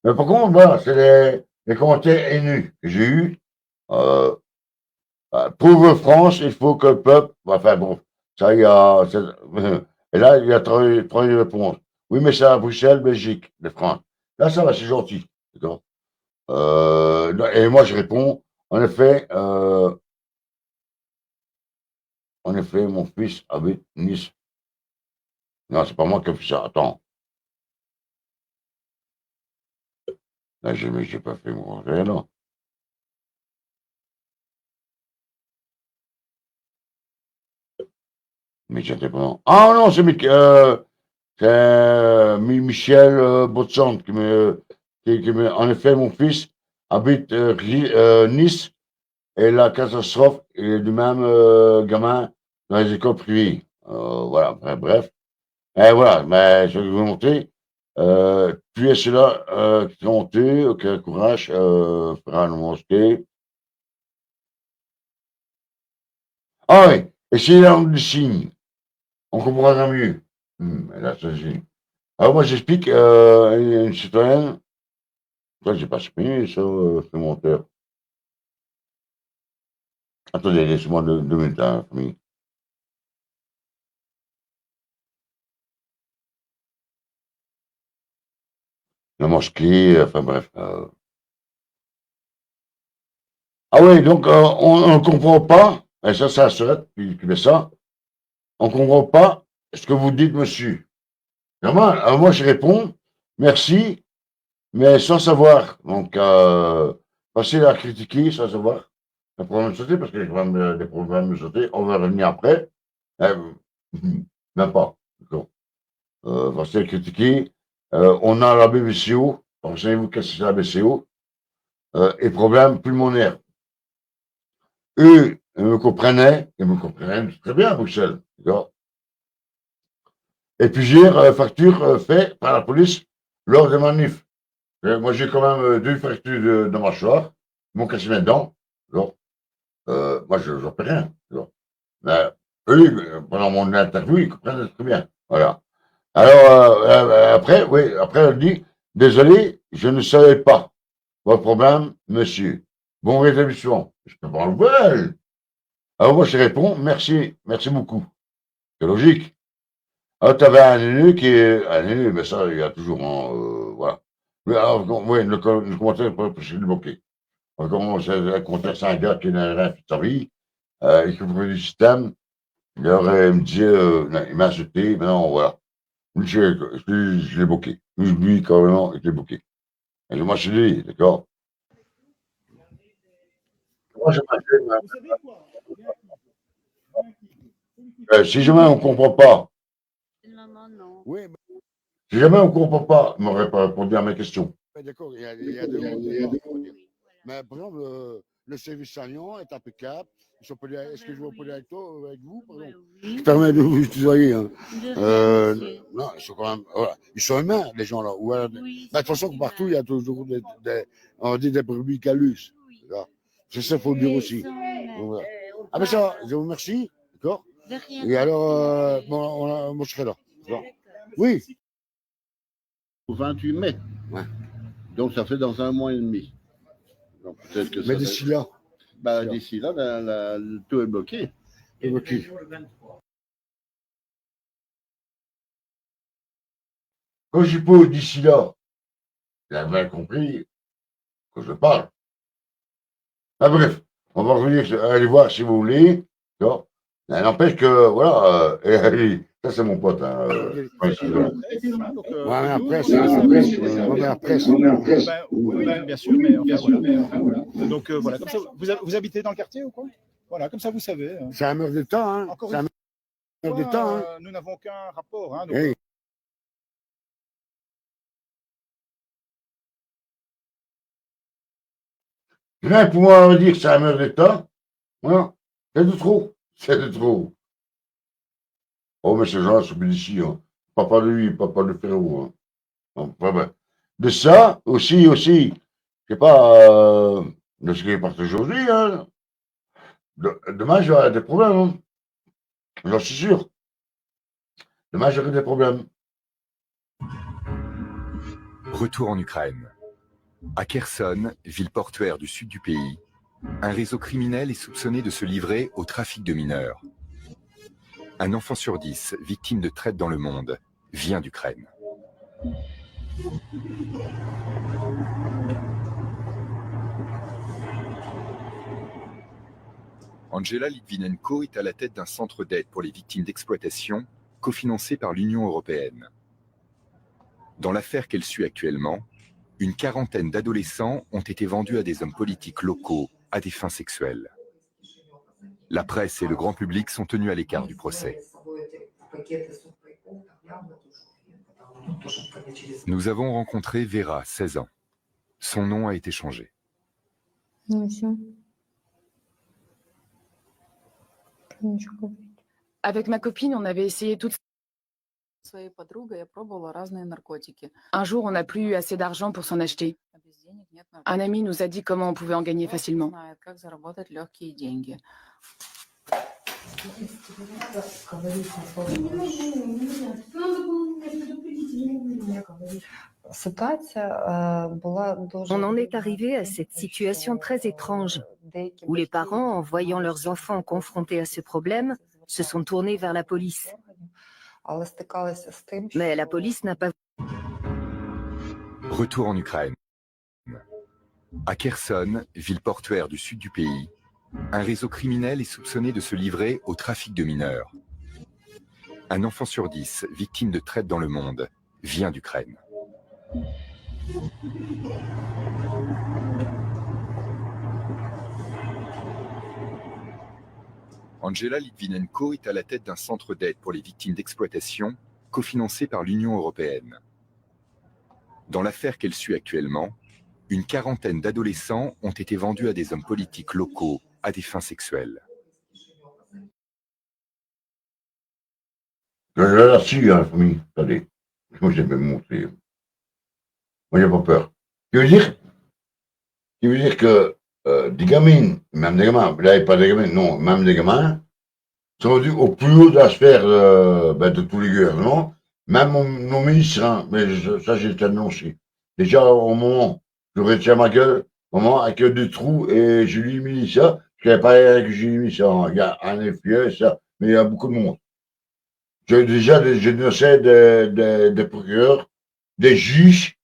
Mais par contre, voilà, c'est les commentaires haineux que j'ai eus. Euh, Pauvre France, il faut que le peuple. Enfin bon, ça, il y a. Et là, il y a trois réponses. Oui, mais c'est à Bruxelles, Belgique, de France. Là, ça va, c'est gentil. D'accord. Et moi, je réponds, en effet, mon fils habite Nice. Non, c'est pas moi qui ai fait ça. Attends. Là, j'ai pas fait mon rêve, non. Mais j'étais pas. Ah non, Michel Botson en effet, mon fils habite Nice et la catastrophe est du même gamin dans les écoles privées. Voilà, bref. Et voilà, mais je vais vous montrer. Tu es cela qui t'a monté, ok, courage, fera une mosquée. Ah oui, et c'est la langue des signes, on comprendra mieux. Là, ça, alors moi, j'explique une citoyenne. Toi, j'ai pas supprimé ça, ce monteur. Attendez, laissez-moi 2 minutes, hein, famille. La mosquée, enfin bref. Ah oui, donc on ne comprend pas, et ça, c'est la sœur qui fait ça, on ne comprend pas ce que vous dites, monsieur. Vraiment, alors moi, je réponds, merci, mais sans savoir. Donc, passer à critiquer sans savoir. Un problème de santé, parce qu'il y a quand même des problèmes de santé, on va revenir après. Euh, Même pas. D'accord. Passer à critiquer. On a la BBCO, savez-vous qu'est-ce que c'est la BCO? Et problème pulmonaire. Eux, ils me comprenaient très bien à Bruxelles. D'accord. Et plusieurs factures faites par la police lors des manifs. Moi, j'ai quand même 2 fractures de mâchoire, ils m'ont cassé mes dents. Alors, moi, je n'en fais rien. Alors. Mais eux, pendant mon interview, ils comprennent très bien. Voilà. Alors, après, oui, après, elle dit, désolé, je ne savais pas. Votre problème, monsieur. Bon rétablissement. Je peux pas en nouvelle. Alors, moi, je réponds, merci, merci beaucoup. C'est logique. Alors, tu avais un aîné qui est, un aîné, mais ça, il y a toujours, hein, voilà. Mais alors, oui, le commentaire est pas possible de bloquer. On commence à compter, c'est un gars qui n'a rien fait de sa vie, il comprend du système, il me disait, non, il m'a insulté, maintenant, voilà. Je l'ai bloqué. Lui, carrément, je l'ai bloqué. Et moi, je l'ai dit, d'accord? Moi, si jamais on ne comprend pas, oui, si jamais on ne comprend pas, il m'aurait pas répondu à mes questions. D'accord, il y a deux mots d'accord, on va dire. Mais par exemple, le service soignant est impeccable. Est-ce que je peux parler avec toi, avec vous, pardon? Je permets de vous tutoyer. Hein. Non, ils sont quand même, voilà. Ils sont humains, les gens là. Ouais, de toute façon, partout, il y a toujours on dit des brebis galus. C'est ça, il faut le dire aussi. Voilà. Ah, ben ça, je vous remercie. D'accord. Et alors, bon, moi, je serai là. Oui. Au 28 mai. Ouais. Donc ça fait dans 1 mois et demi. Donc peut-être que mais d'ici là. Bah, d'ici là, le tout est bloqué. Est bloqué. Quand je pose d'ici là, vous avez bien compris que je parle. Ah bref, on va revenir, allez voir si vous voulez. N'empêche que, voilà, ça c'est mon pote. Hein, ouais, Faites-il rentrer. Donc, Ouais, mais nous, après, c'est- mais après, oui, bien sûr, mais enfin voilà. Donc voilà, comme ça, vous habitez dans le quartier ou quoi? Voilà, comme ça vous savez. c'est un mur de temps, hein. Encore C'est un une mur de temps, hein. fois, nous n'avons aucun rapport. Hein, donc, Oui. rien pour moi dire que c'est un meurtre d'État, voilà, c'est de trop, c'est de trop. Oh, mais ces gens sont bien ici, hein. Papa de lui, papa de frérot. Hein. Donc, ouais. De ça, aussi, je sais pas, de ce qui est parti aujourd'hui, hein. Demain, j'aurai des problèmes, hein. J'en suis sûr. Demain, j'aurai des problèmes. Retour en Ukraine. À Kherson, ville portuaire du sud du pays, un réseau criminel est soupçonné de se livrer au trafic de mineurs. Un enfant sur 10, victime de traite dans le monde, vient d'Ukraine. Angela Litvinenko est à la tête d'un centre d'aide pour les victimes d'exploitation, cofinancé par l'Union européenne. Dans l'affaire qu'elle suit actuellement, une quarantaine d'adolescents ont été vendus à des hommes politiques locaux à des fins sexuelles. La presse et le grand public sont tenus à l'écart du procès. Nous avons rencontré Vera, 16 ans. Son nom a été changé. Avec ma copine, on avait essayé toutes. Un jour, on n'a plus eu assez d'argent pour s'en acheter. Un ami nous a dit comment on pouvait en gagner facilement. On en est arrivé à cette situation très étrange, où les parents, en voyant leurs enfants confrontés à ce problème, se sont tournés vers la police. Mais la police n'a pas... Retour en Ukraine. À Kherson, ville portuaire du sud du pays, un réseau criminel est soupçonné de se livrer au trafic de mineurs. Un enfant sur 10, victime de traite dans le monde, vient d'Ukraine. Angela Litvinenko est à la tête d'un centre d'aide pour les victimes d'exploitation, cofinancé par l'Union européenne. Dans l'affaire qu'elle suit actuellement, une quarantaine d'adolescents ont été vendus à des hommes politiques locaux à des fins sexuelles. Je l'ai là-dessus, hein, la famille. Attendez. Moi, je vais me montrer. Moi, j'ai pas peur. Ce qui veut dire que des gamines, même des gamins, là, pas des gamines, non, même des gamins, sont rendus au plus haut de la sphère de tous les gouvernements, même nos ministres, hein, mais ça, j'ai été annoncé. Déjà, au moment, je retiens ma gueule, au moment, avec des trous, et je lui ai mis ça, je n'avais pas avec Julie mis ça, hein. Il y a un effet, ça, mais il y a beaucoup de monde. J'ai déjà je dénonçais des procureurs, des juges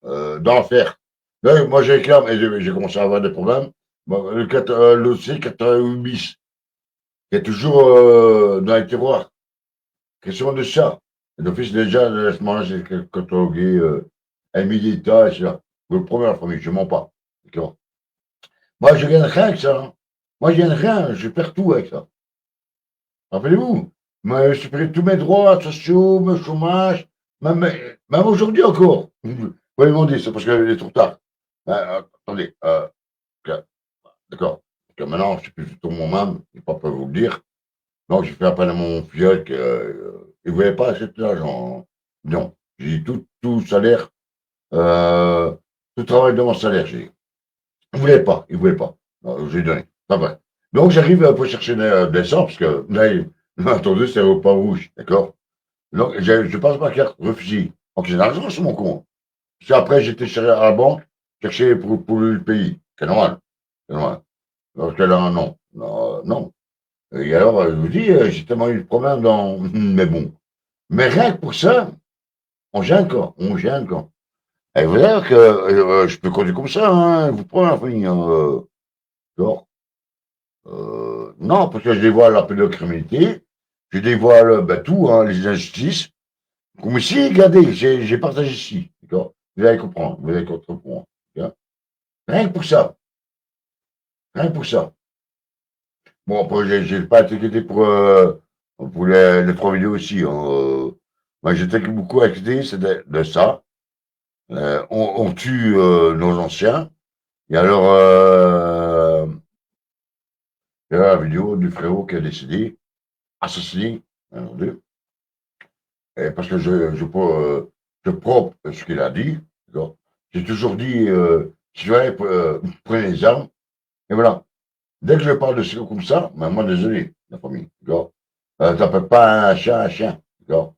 dans l'affaire. Là, moi, j'ai réclame, et j'ai commencé à avoir des problèmes. Bon, l'OC 88 bis, qui est toujours dans les tiroirs. Question de ça. D'office, déjà, laisse-moi, j'ai catalogué un militaire, et ça. Le premier famille, je mens pas. D'accord. Moi, je gagne rien avec ça. Hein. Moi, je gagne rien, je perds tout avec ça. Rappelez-vous, moi, j'ai pris tous mes droits sociaux, mon chômage, même aujourd'hui encore. Vous pouvez me demander, c'est parce qu'il est trop tard. Attendez, d'accord. Maintenant, je suis plus sur mon même, je ne vais pas vous le dire. Donc, j'ai fait appel à mon filleul qu'il ne voulait pas accepter l'argent. Hein. Non, j'ai dit tout salaire, tout travail de mon salaire, j'ai dit. Il ne voulait pas. J'ai donné, pas vrai. Donc, j'arrive pour chercher de l'essence, parce que là, attendez, c'est au pas rouge, d'accord. Donc, je passe ma carte, refusé. Donc, j'ai l'argent sur mon compte. Puis après, j'étais à la banque, chercher pour le pays. C'est normal. C'est normal. Donc, là, non. Non. Et alors, je vous dis, j'ai tellement eu de problèmes dans. Mais bon. Mais rien que pour ça, on gêne encore. On gêne encore. Et vous savez que je peux conduire comme ça, hein, vous prenez la famille. D'accord. Non, parce que je dévoile la pédocriminalité, je dévoile tout, hein, les injustices. Comme ici, regardez, j'ai partagé ici, d'accord? Vous allez comprendre, vous allez comprendre. D'accord. Rien que pour ça, rien que pour ça. Bon, après, j'ai pas été inquiété pour les 3 vidéos aussi. Hein. Moi, j'étais beaucoup inquiété, c'est de ça. On tue nos anciens. Et alors, il y a la vidéo du frérot qui a décidé, assassiné, un ou deux. Et parce que je propre ce qu'il a dit. D'accord. J'ai toujours dit, si vous voulez, prenez les armes. Et voilà. Dès que je parle de ce comme ça, ben moi, désolé, la famille. D'accord. T'appelles pas un chien un chien. D'accord.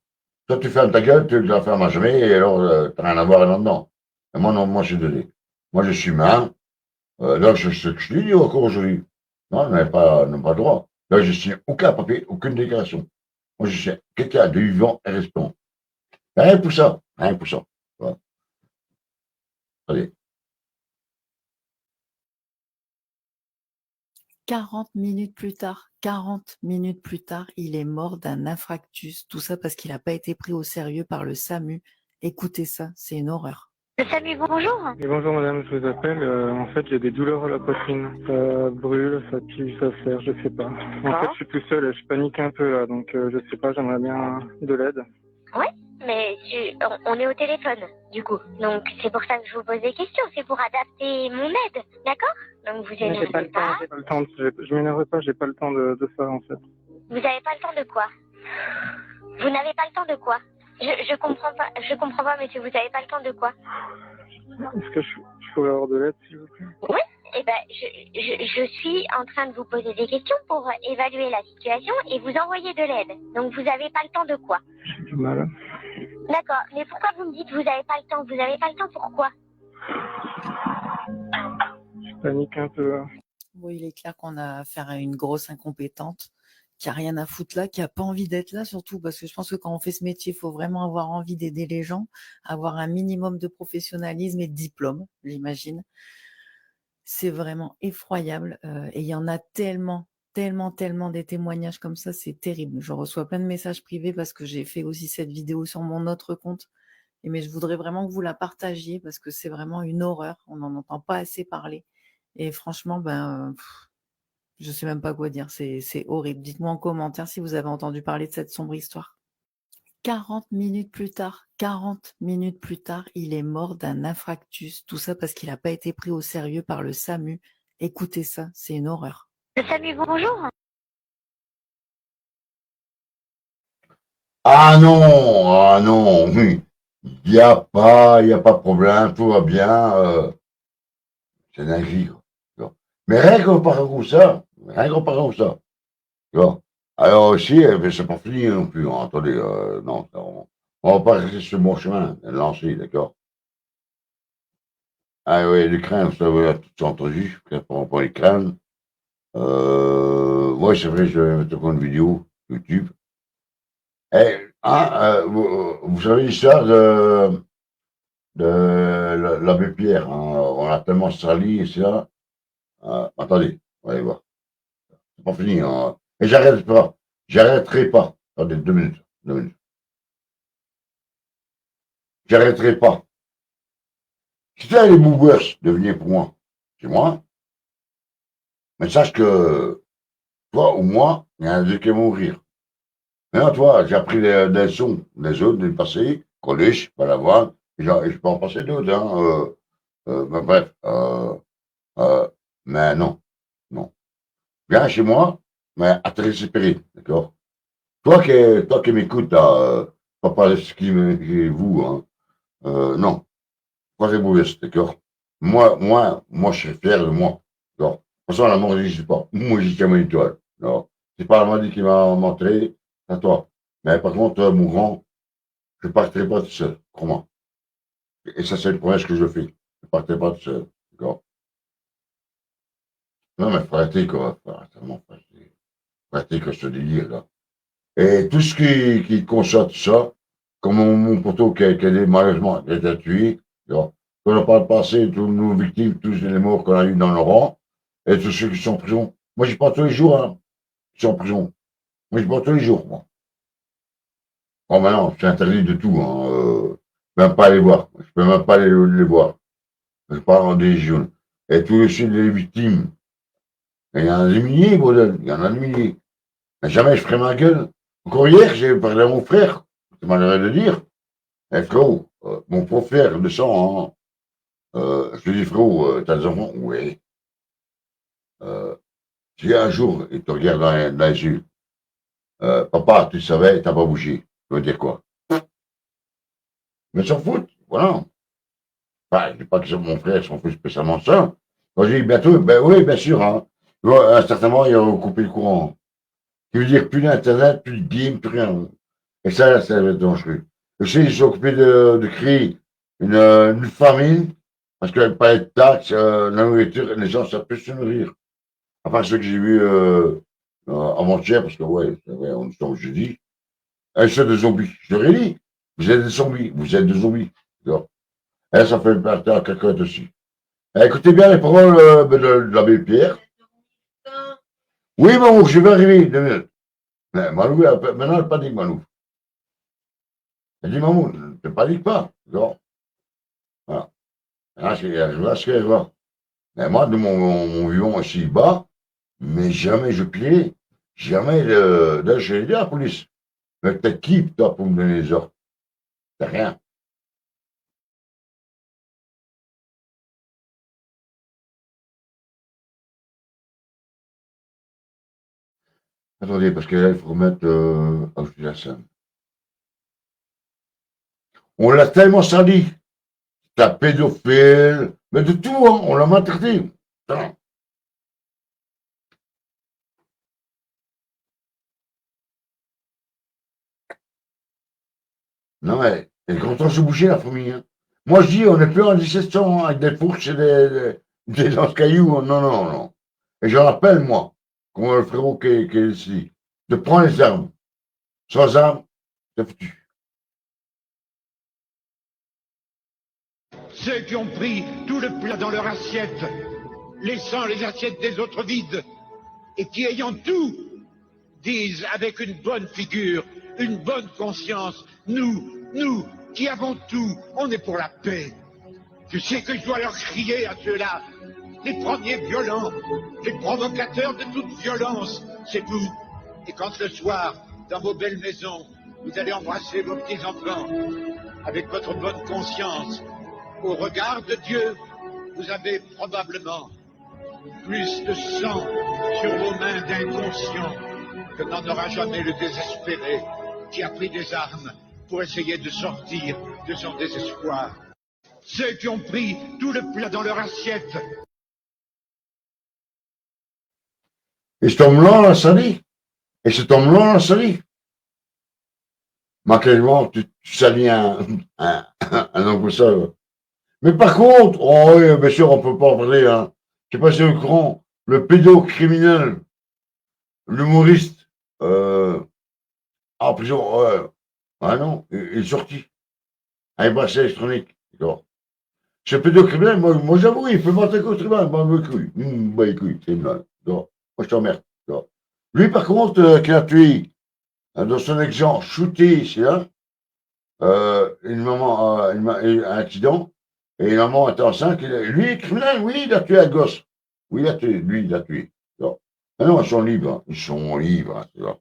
Toi, tu fermes ta gueule, tu la fermes à jamais, et alors, t'as rien à voir là-dedans. Et moi, non, moi, je suis désolé. Moi, je suis humain. Là, ce que je te dis encore aujourd'hui. Non, on n'a pas le droit. Là, je signe aucun papier, aucune déclaration. Moi, je suis quelqu'un de vivant et respectant. Rien pour ça. Rien pour ça. Voilà. Allez. 40 minutes minutes plus tard, il est mort d'un infarctus. Tout ça parce qu'il n'a pas été pris au sérieux par le SAMU. Écoutez ça, c'est une horreur. Le SAMU, bonjour. Et bonjour madame, je vous appelle. En fait, j'ai des douleurs à la poitrine. Ça brûle, ça pue, ça serre, je sais pas. En fait, je suis tout seul et je panique un peu là, donc je sais pas, j'aimerais bien de l'aide. Ouais, mais on est au téléphone, du coup. Donc c'est pour ça que je vous pose des questions, c'est pour adapter mon aide, d'accord? Donc vous énervez pas. J'ai pas le temps, je m'énerve pas, j'ai pas le temps de ça en fait. Vous avez pas le temps de quoi? Vous n'avez pas le temps de quoi? Je comprends pas, monsieur, vous avez pas le temps de quoi? Est-ce que je pourrais avoir de l'aide, s'il vous plaît? Oui, eh ben, je suis en train de vous poser des questions pour évaluer la situation et vous envoyer de l'aide. Donc vous avez pas le temps de quoi? J'ai du mal. D'accord, mais pourquoi vous me dites vous avez pas le temps? Vous avez pas le temps pourquoi? Je panique un peu. Bon, il est clair qu'on a affaire à une grosse incompétente qui a rien à foutre là, qui a pas envie d'être là surtout, parce que je pense que quand on fait ce métier, il faut vraiment avoir envie d'aider les gens, avoir un minimum de professionnalisme et de diplôme, j'imagine. C'est vraiment effroyable et il y en a tellement des témoignages comme ça, c'est terrible. Je reçois plein de messages privés parce que j'ai fait aussi cette vidéo sur mon autre compte. Mais je voudrais vraiment que vous la partagiez parce que c'est vraiment une horreur. On n'en entend pas assez parler. Et franchement, je sais même pas quoi dire. C'est horrible. Dites-moi en commentaire si vous avez entendu parler de cette sombre histoire. 40 minutes plus tard, il est mort d'un infarctus. Tout ça parce qu'il n'a pas été pris au sérieux par le SAMU. Écoutez ça, c'est une horreur. Le SAMU, bonjour. Ah non, oui. Il n'y a pas de problème, tout va bien. C'est dingue. Mais rien qu'en parlant comme ça, tu vois. Alors aussi, c'est pas fini non plus. Hein. Attendez, non, on va pas rester sur le bon chemin, lancer, d'accord. Ah oui, l'Ukraine, ça vous avez tout entendu, pour l'Ukraine. Ouais, c'est vrai, je vais mettre encore une vidéo YouTube. Vous savez l'histoire de l'abbé Pierre, hein, on a tellement sali et ça. Attendez, on va aller voir. C'est pas fini. Hein. Et j'arrêterai pas. Attendez, 2 minutes. J'arrêterai pas. Si les movers de venir pour moi, c'est moi. Mais sache que toi ou moi, il y en a deux qui vont mourir. Maintenant, toi, j'ai appris des leçons des autres, du passé, collège, pas la voir, et je peux en passer d'autres. Hein, mais bref, mais non. Viens chez moi, mais à te récupérer, d'accord? Toi qui m'écoutes, papa, ce qui vous, hein, non, pas c'est mauvais, d'accord? Moi, je suis fier de moi, d'accord? De toute façon, la mort n'existe pas. Moi, j'y tiens mon étoile, d'accord? C'est pas la maladie qui m'a montré, c'est à toi. Mais par contre, mourant, je ne partirai pas tout seul, crois-moi. Et ça, c'est une promesse que je fais. Je ne partirai pas tout seul, d'accord? Non, mais faut arrêter, quoi. Faut arrêter que ce délire, là. Et tout ce qui concerne ça, comme mon poteau qui a malheureusement été tué, quand on parle passé, toutes nos victimes, tous les morts qu'on a eu dans le rang, et tous ceux qui sont en prison, Moi, je pars tous les jours, hein. Je suis en prison. Moi, je pars tous les jours, moi. Bon, maintenant, je suis interdit de tout, hein. Même pas les voir. Je peux même pas les voir. Je pars en décision. Et tous les victimes. Et il y en a des milliers, bordel. Il y en a des milliers. Mais jamais je ferai ma gueule. Encore hier, j'ai parlé à mon frère. C'est malheureux de dire. Eh, frérot, mon pauvre frère de sang, hein. Je lui dis, frérot, t'as des enfants? Oui. Si un jour, il te regarde dans les yeux, papa, tu savais, t'as pas bougé. Ça veut dire quoi? Mais s'en foutent, voilà. Enfin, je dis pas que mon frère s'en fout spécialement de ça. Quand je dis bientôt, ben oui, bien sûr, hein. Certainement, il va couper le courant. Ce qui veut dire plus d'internet, plus de game, plus rien. Et ça va être dangereux. Je sais, ils sont occupés de créer une famine, parce qu'il n'y a pas de taxes, la nourriture, les gens ne savent plus se nourrir. Enfin, ce que j'ai vu avant-hier, parce que ouais, on est au jeudi, c'est des zombies. Je leur ai dit, vous êtes des zombies, vous êtes des zombies. Alors, et ça fait partie à cacahuète aussi. Écoutez bien les paroles de l'abbé Pierre. Oui, maman, je vais arriver, 2 minutes. Mais Malou, maintenant, elle panique, Malou. Elle dit, maman, ne panique pas. Non. Voilà. Là, ce qu'elle va. Mais moi, de mon vivant ici bas, mais jamais je plierai. Jamais, là, je l'ai dit à la police. Mais t'es qui, toi, pour me donner les ordres? T'as rien. Attendez, parce que là, il faut remettre la scène. On l'a tellement sali. C'est un pédophile, mais de tout, hein, on l'a maltraité. Putain. Non, mais il est content de se bouger, la famille. Hein. Moi, je dis, on n'est plus en 1700 hein, avec des fourches et des lance-cailloux. Non, non, non. Et je rappelle, moi, comme le frérot qui est ici, de prendre les armes. Sans armes, c'est foutu. Ceux qui ont pris tout le plat dans leur assiette, laissant les assiettes des autres vides, et qui, ayant tout, disent avec une bonne figure, une bonne conscience, nous, qui avons tout, on est pour la paix. Je sais que je dois leur crier à ceux-là, les premiers violents, les provocateurs de toute violence, c'est vous. Et quand le soir, dans vos belles maisons, vous allez embrasser vos petits-enfants, avec votre bonne conscience, au regard de Dieu, vous avez probablement plus de sang sur vos mains d'inconscient que n'en aura jamais le désespéré qui a pris des armes pour essayer de sortir de son désespoir. Ceux qui ont pris tout le plat dans leur assiette. Et cet homme-là l'a sali. Et cet homme-là l'a sali. Manquellement, tu salis un homme comme ça. Mais par contre, oh oui, bien sûr, on peut pas en parler, hein. Je sais pas si c'est au courant, le pédocriminel, l'humoriste, en prison, ah non, il est sorti. Un bracelet électronique, d'accord. Ce pédocriminel, moi j'avoue, il peut monter au tribunal, bah les couilles, bah les couilles, tribunal, d'accord. Moi je t'emmerde, d'accord. Lui, par contre, qui a tué, dans son exemple, shooté ici, là, une maman, un accident, et une maman était enceinte, lui, criminel, oui, il a tué un gosse. Oui, lui, il a tué. Non. Ah non, ils sont libres, hein. Ils sont libres, hein, c'est ça.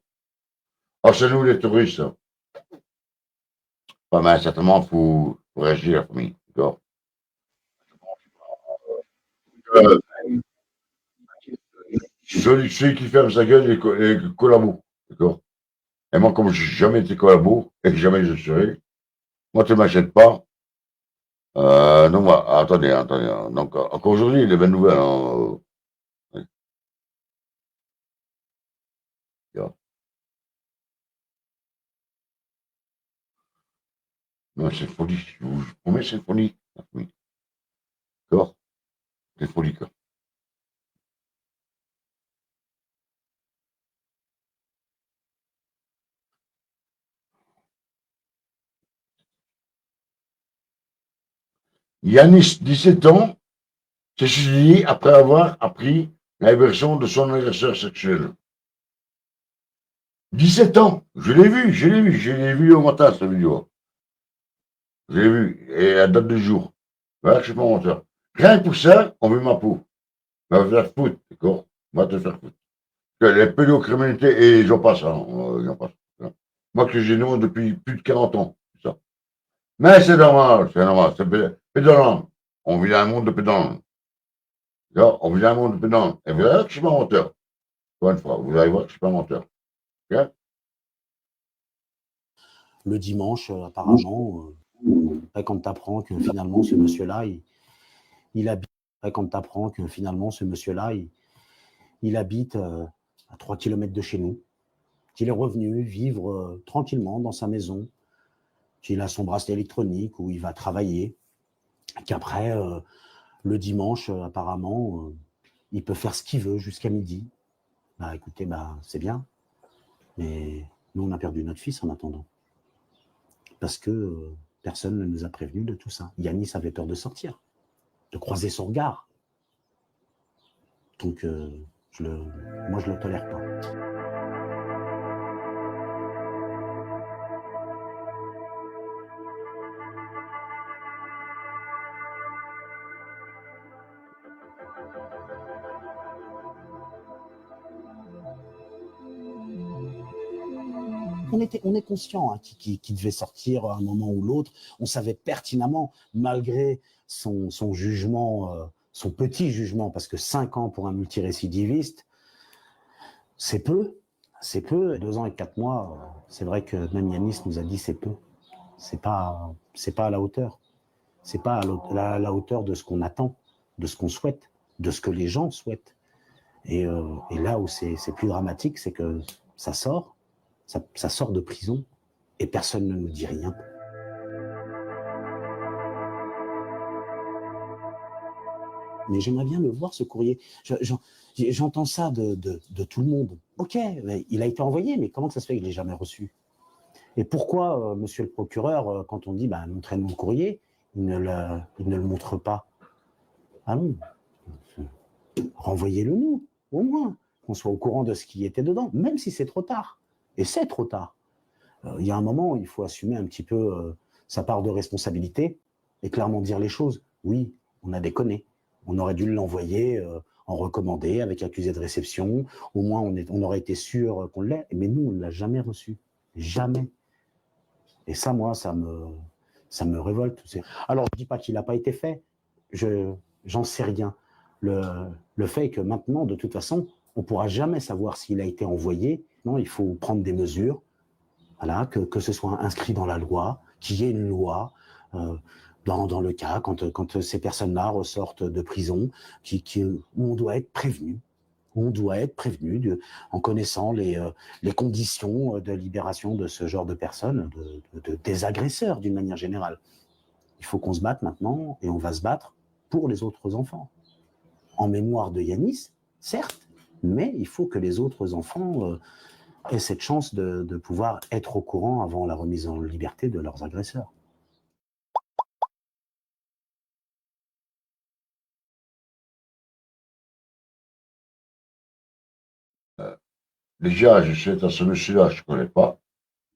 Alors, c'est nous les touristes. Hein. Enfin, mais certainement, faut réagir, la famille, d'accord. Celui qui ferme sa gueule est collabo, d'accord. Et moi, comme je n'ai jamais été collabo, et que jamais je serai, moi, tu ne m'achètes pas. Donc, voilà, attendez. Hein. Donc, encore aujourd'hui, les bonnes nouvelles. Hein, non, c'est une folie. Je vous promets, c'est une folie. Oui. D'accord. C'est une folie, quoi. Yanis, 17 ans, s'est suicidé après avoir appris la version de son agresseur sexuel. 17 ans, je l'ai vu au matin, cette vidéo. Je l'ai vu, et à date de jour. Voilà, je suis pas menteur. Rien que pour ça, on veut ma peau. On va te faire foutre, d'accord? On va te faire foutre. Que les pédocriminalités, et j'en passe, hein, j'en passe. Hein. Moi, que j'ai nous depuis plus de 40 ans, c'est ça. Mais c'est normal, c'est pédolant. On vit dans un monde de pédants. On vit dans un monde de pédants. Et vous allez voir que je suis pas menteur. Encore une fois, vous allez voir que je suis pas menteur. Okay? Le dimanche, apparemment, quand tu apprends que finalement ce monsieur-là, il habite. Quand tu apprends que finalement ce monsieur-là, il habite à 3 km de chez nous, qu'il est revenu vivre tranquillement dans sa maison, qu'il a son bracelet électronique où il va travailler, qu'après, le dimanche, apparemment, il peut faire ce qu'il veut jusqu'à midi. Bah écoutez, bah, c'est bien, mais nous, on a perdu notre fils en attendant. Parce que personne ne nous a prévenus de tout ça. Yanis avait peur de sortir, de croiser son regard. Donc, moi, je le tolère pas. On est conscient hein, qu'il devait sortir à un moment ou l'autre. On savait pertinemment, malgré son jugement, son petit jugement, parce que 5 ans pour un multirécidiviste, c'est peu. C'est peu. 2 ans et 4 mois, c'est vrai que même Yanis nous a dit c'est peu. C'est pas à la hauteur. C'est pas à la hauteur de ce qu'on attend, de ce qu'on souhaite, de ce que les gens souhaitent. Et là où c'est plus dramatique, c'est que ça sort de prison et personne ne nous dit rien. Mais j'aimerais bien le voir, ce courrier. J'entends ça de tout le monde. Ok, il a été envoyé, mais comment ça se fait que je ne l'ai jamais reçu? Et pourquoi, monsieur le procureur, quand on dit bah, montrez-nous le courrier, il ne le montre pas? Ah non, renvoyez-le nous, au moins, qu'on soit au courant de ce qui était dedans, même si c'est trop tard. Et c'est trop tard. Il y a un moment où il faut assumer un petit peu sa part de responsabilité et clairement dire les choses. Oui, on a déconné. On aurait dû l'envoyer en recommandé, avec accusé de réception. Au moins, on aurait été sûr qu'on l'ait. Mais nous, on ne l'a jamais reçu. Jamais. Et ça, moi, ça me révolte. Alors, je ne dis pas qu'il n'a pas été fait. J'en sais rien. Le fait est que maintenant, de toute façon, on ne pourra jamais savoir s'il a été envoyé. Non, il faut prendre des mesures, voilà, que ce soit inscrit dans la loi, qu'il y ait une loi dans le cas, quand ces personnes-là ressortent de prison, où on doit être prévenu. On doit être prévenu en connaissant les conditions de libération de ce genre de personnes, des agresseurs d'une manière générale. Il faut qu'on se batte maintenant, et on va se battre pour les autres enfants. En mémoire de Yanis, certes, mais il faut que les autres enfants aient cette chance de pouvoir être au courant avant la remise en liberté de leurs agresseurs. Déjà, je sais à ce monsieur-là, je ne connais pas.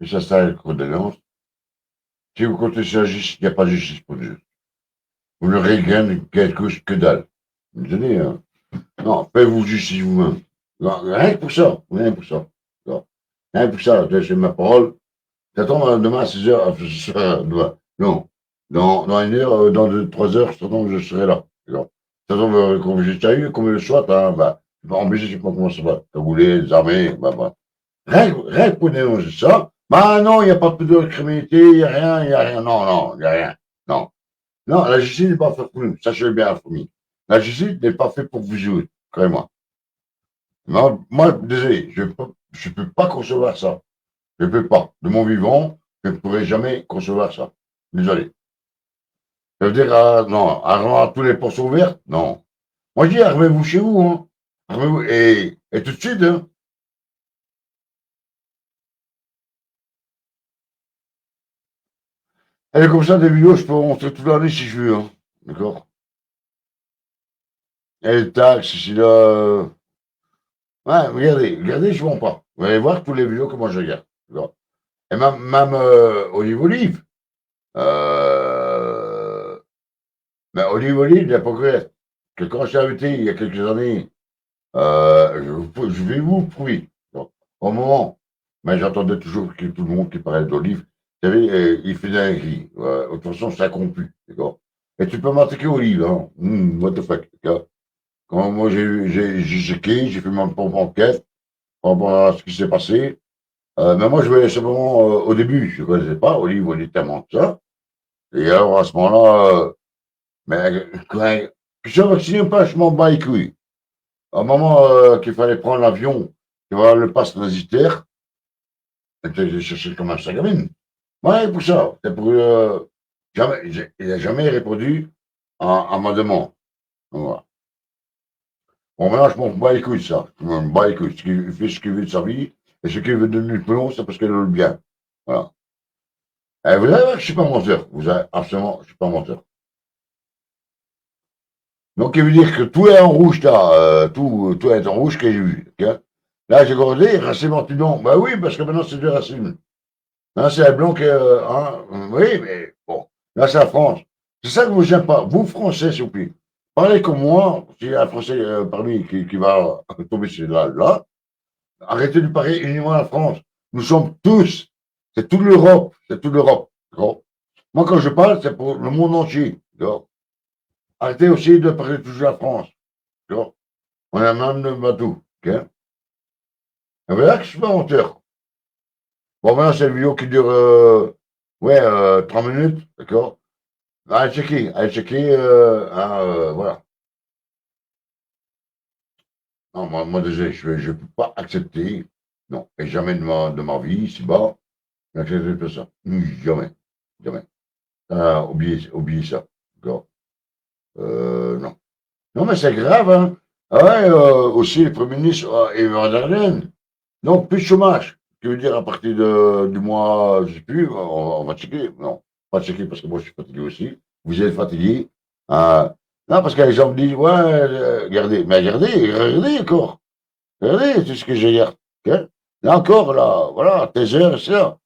Et ça s'appelle condamnance. Si vous comptez sur la justice, il n'y a pas de justice pour Dieu. Vous ne rien quelque chose que dalle. Vous me donnez, hein. Non, faites-vous justice vous-même. Rien que pour ça. Rien pour ça. Rien pour ça. C'est ma parole. T'attends demain à 6h. Non. Dans 1 heure, dans 3 heures, je serai là. T'attends, comme j'ai déjà eu, comme le soit, hein, bah, en Belgique, je sais pas comment ça va. Cagoulé, les armées, bah. Rien que pour dénoncer ça. Bah non, il n'y a pas de criminalité, il n'y a rien. Non, il n'y a rien. Non. Non, la justice n'est pas faite pour nous. Sachez-le bien, la famille. La justice n'est pas faite pour vous jouer. Croyez-moi. Moi, désolé, je ne peux pas concevoir ça. Je ne peux pas. De mon vivant, je ne pourrai jamais concevoir ça. Désolé. Ça veut dire, non, à tous les portes sont ouvertes? Non. Moi, je dis, armez-vous chez vous, hein. Armez-vous, et tout de suite, hein. Et comme ça, des vidéos, je peux montrer toute l'année si je veux, hein. D'accord? Et les taxes, ici, là, Ouais, regardez, je ne vends pas. Vous allez voir tous les vidéos comment je regarde. D'accord. Et même olive olive. Mais olive olive, il n'y a pas que quand je suis invité il y a quelques années, je vais vous prouver. Bon, au moment, mais j'entendais toujours que tout le monde qui parlait d'olive, vous savez, il fait dinguerie. De toute façon, ça corrompu, d'accord. Et tu peux m'attaquer olive, hein. What the fuck, d'accord. Quand moi j'ai checké, j'ai fait ma propre enquête par rapport à ce qui s'est passé. Mais moi, je voyais simplement, au début, je ne connaissais pas, olive, on est tellement de ça. Et alors, à ce moment-là, mais quand je suis vacciné ou pas, je m'en bats les couilles. À un moment qu'il fallait prendre l'avion, tu vois, le pass transitaire, j'ai cherché comme un sagamine. Ouais, pour ça. C'est pour, il n'a jamais répondu à ma demande. Voilà. Bon, maintenant, je m'en bats les couilles de ça. Je m'en bats les couilles. Il fait ce qu'il veut de sa vie. Et ce qu'il veut devenir le plus long, c'est parce qu'il a le bien. Voilà. Et vous allez voir que je ne suis pas menteur. Vous avez absolument, je ne suis pas menteur. Donc, il veut dire que tout est en rouge, là. Tout est en rouge que j'ai vu. Okay. Là, j'ai regardé, racisme anti-blanc. Ben oui, parce que maintenant, c'est du racisme. Là, c'est la blanc qui oui, mais bon. Là, c'est la France. C'est ça que vous n'aimez pas. Vous, Français, s'il vous plaît. Parlez comme moi. S'il y a un Français parmi qui va tomber sur là. Arrêtez de parler uniquement à la France. Nous sommes tous. C'est toute l'Europe. C'est toute l'Europe. Moi, quand je parle, c'est pour le monde entier. Arrêtez aussi de parler toujours de la France. On a même de bateau. Okay. Et voilà que je suis pas menteur. Bon, maintenant, c'est une vidéo qui dure 3 minutes. D'accord. Allez checker. Voilà. Non, moi déjà, je ne peux pas accepter. Non. Et jamais de ma vie, c'est bas. J'accepte pas ça. Jamais. Oubliez ça. D'accord. Non. Non, mais c'est grave, hein. Ah ouais, aussi, le Premier ministre et Van der Leyen. Donc, plus de chômage. Ce qui veut dire, à partir du mois, je ne sais plus, on va checker. Non, pas checker parce que moi, je suis fatigué aussi. Vous êtes fatigué. Non, parce que les gens me disent, ouais, regardez. Mais regardez encore. Regardez tout ce que je regarde. Okay. Là encore, là, voilà, tes heures, c'est là.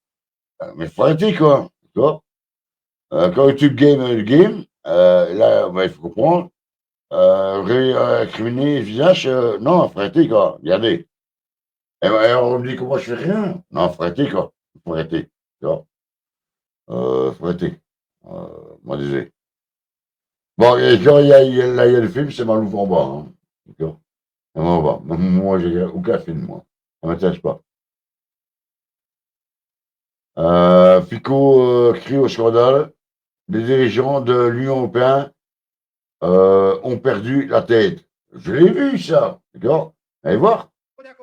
Mais il faut arrêter, quoi. D'accord. Quand YouTube game, là, il faut comprendre. Récriminer le visage, non, faut arrêter, quoi. Regardez. Et on me dit que moi je fais rien. Non, faut arrêter, quoi. Faut arrêter. Tu vois. Faut arrêter. Moi, désolé. Bon, et quand il y a le film, c'est Malouf en bas. Hein. D'accord. En bas. Moi, j'ai aucun film, moi. Ça m'intéresse pas. Fico crie au scandale. Les dirigeants de l'Union européenne ont perdu la tête. Je l'ai vu, ça. D'accord. Allez voir.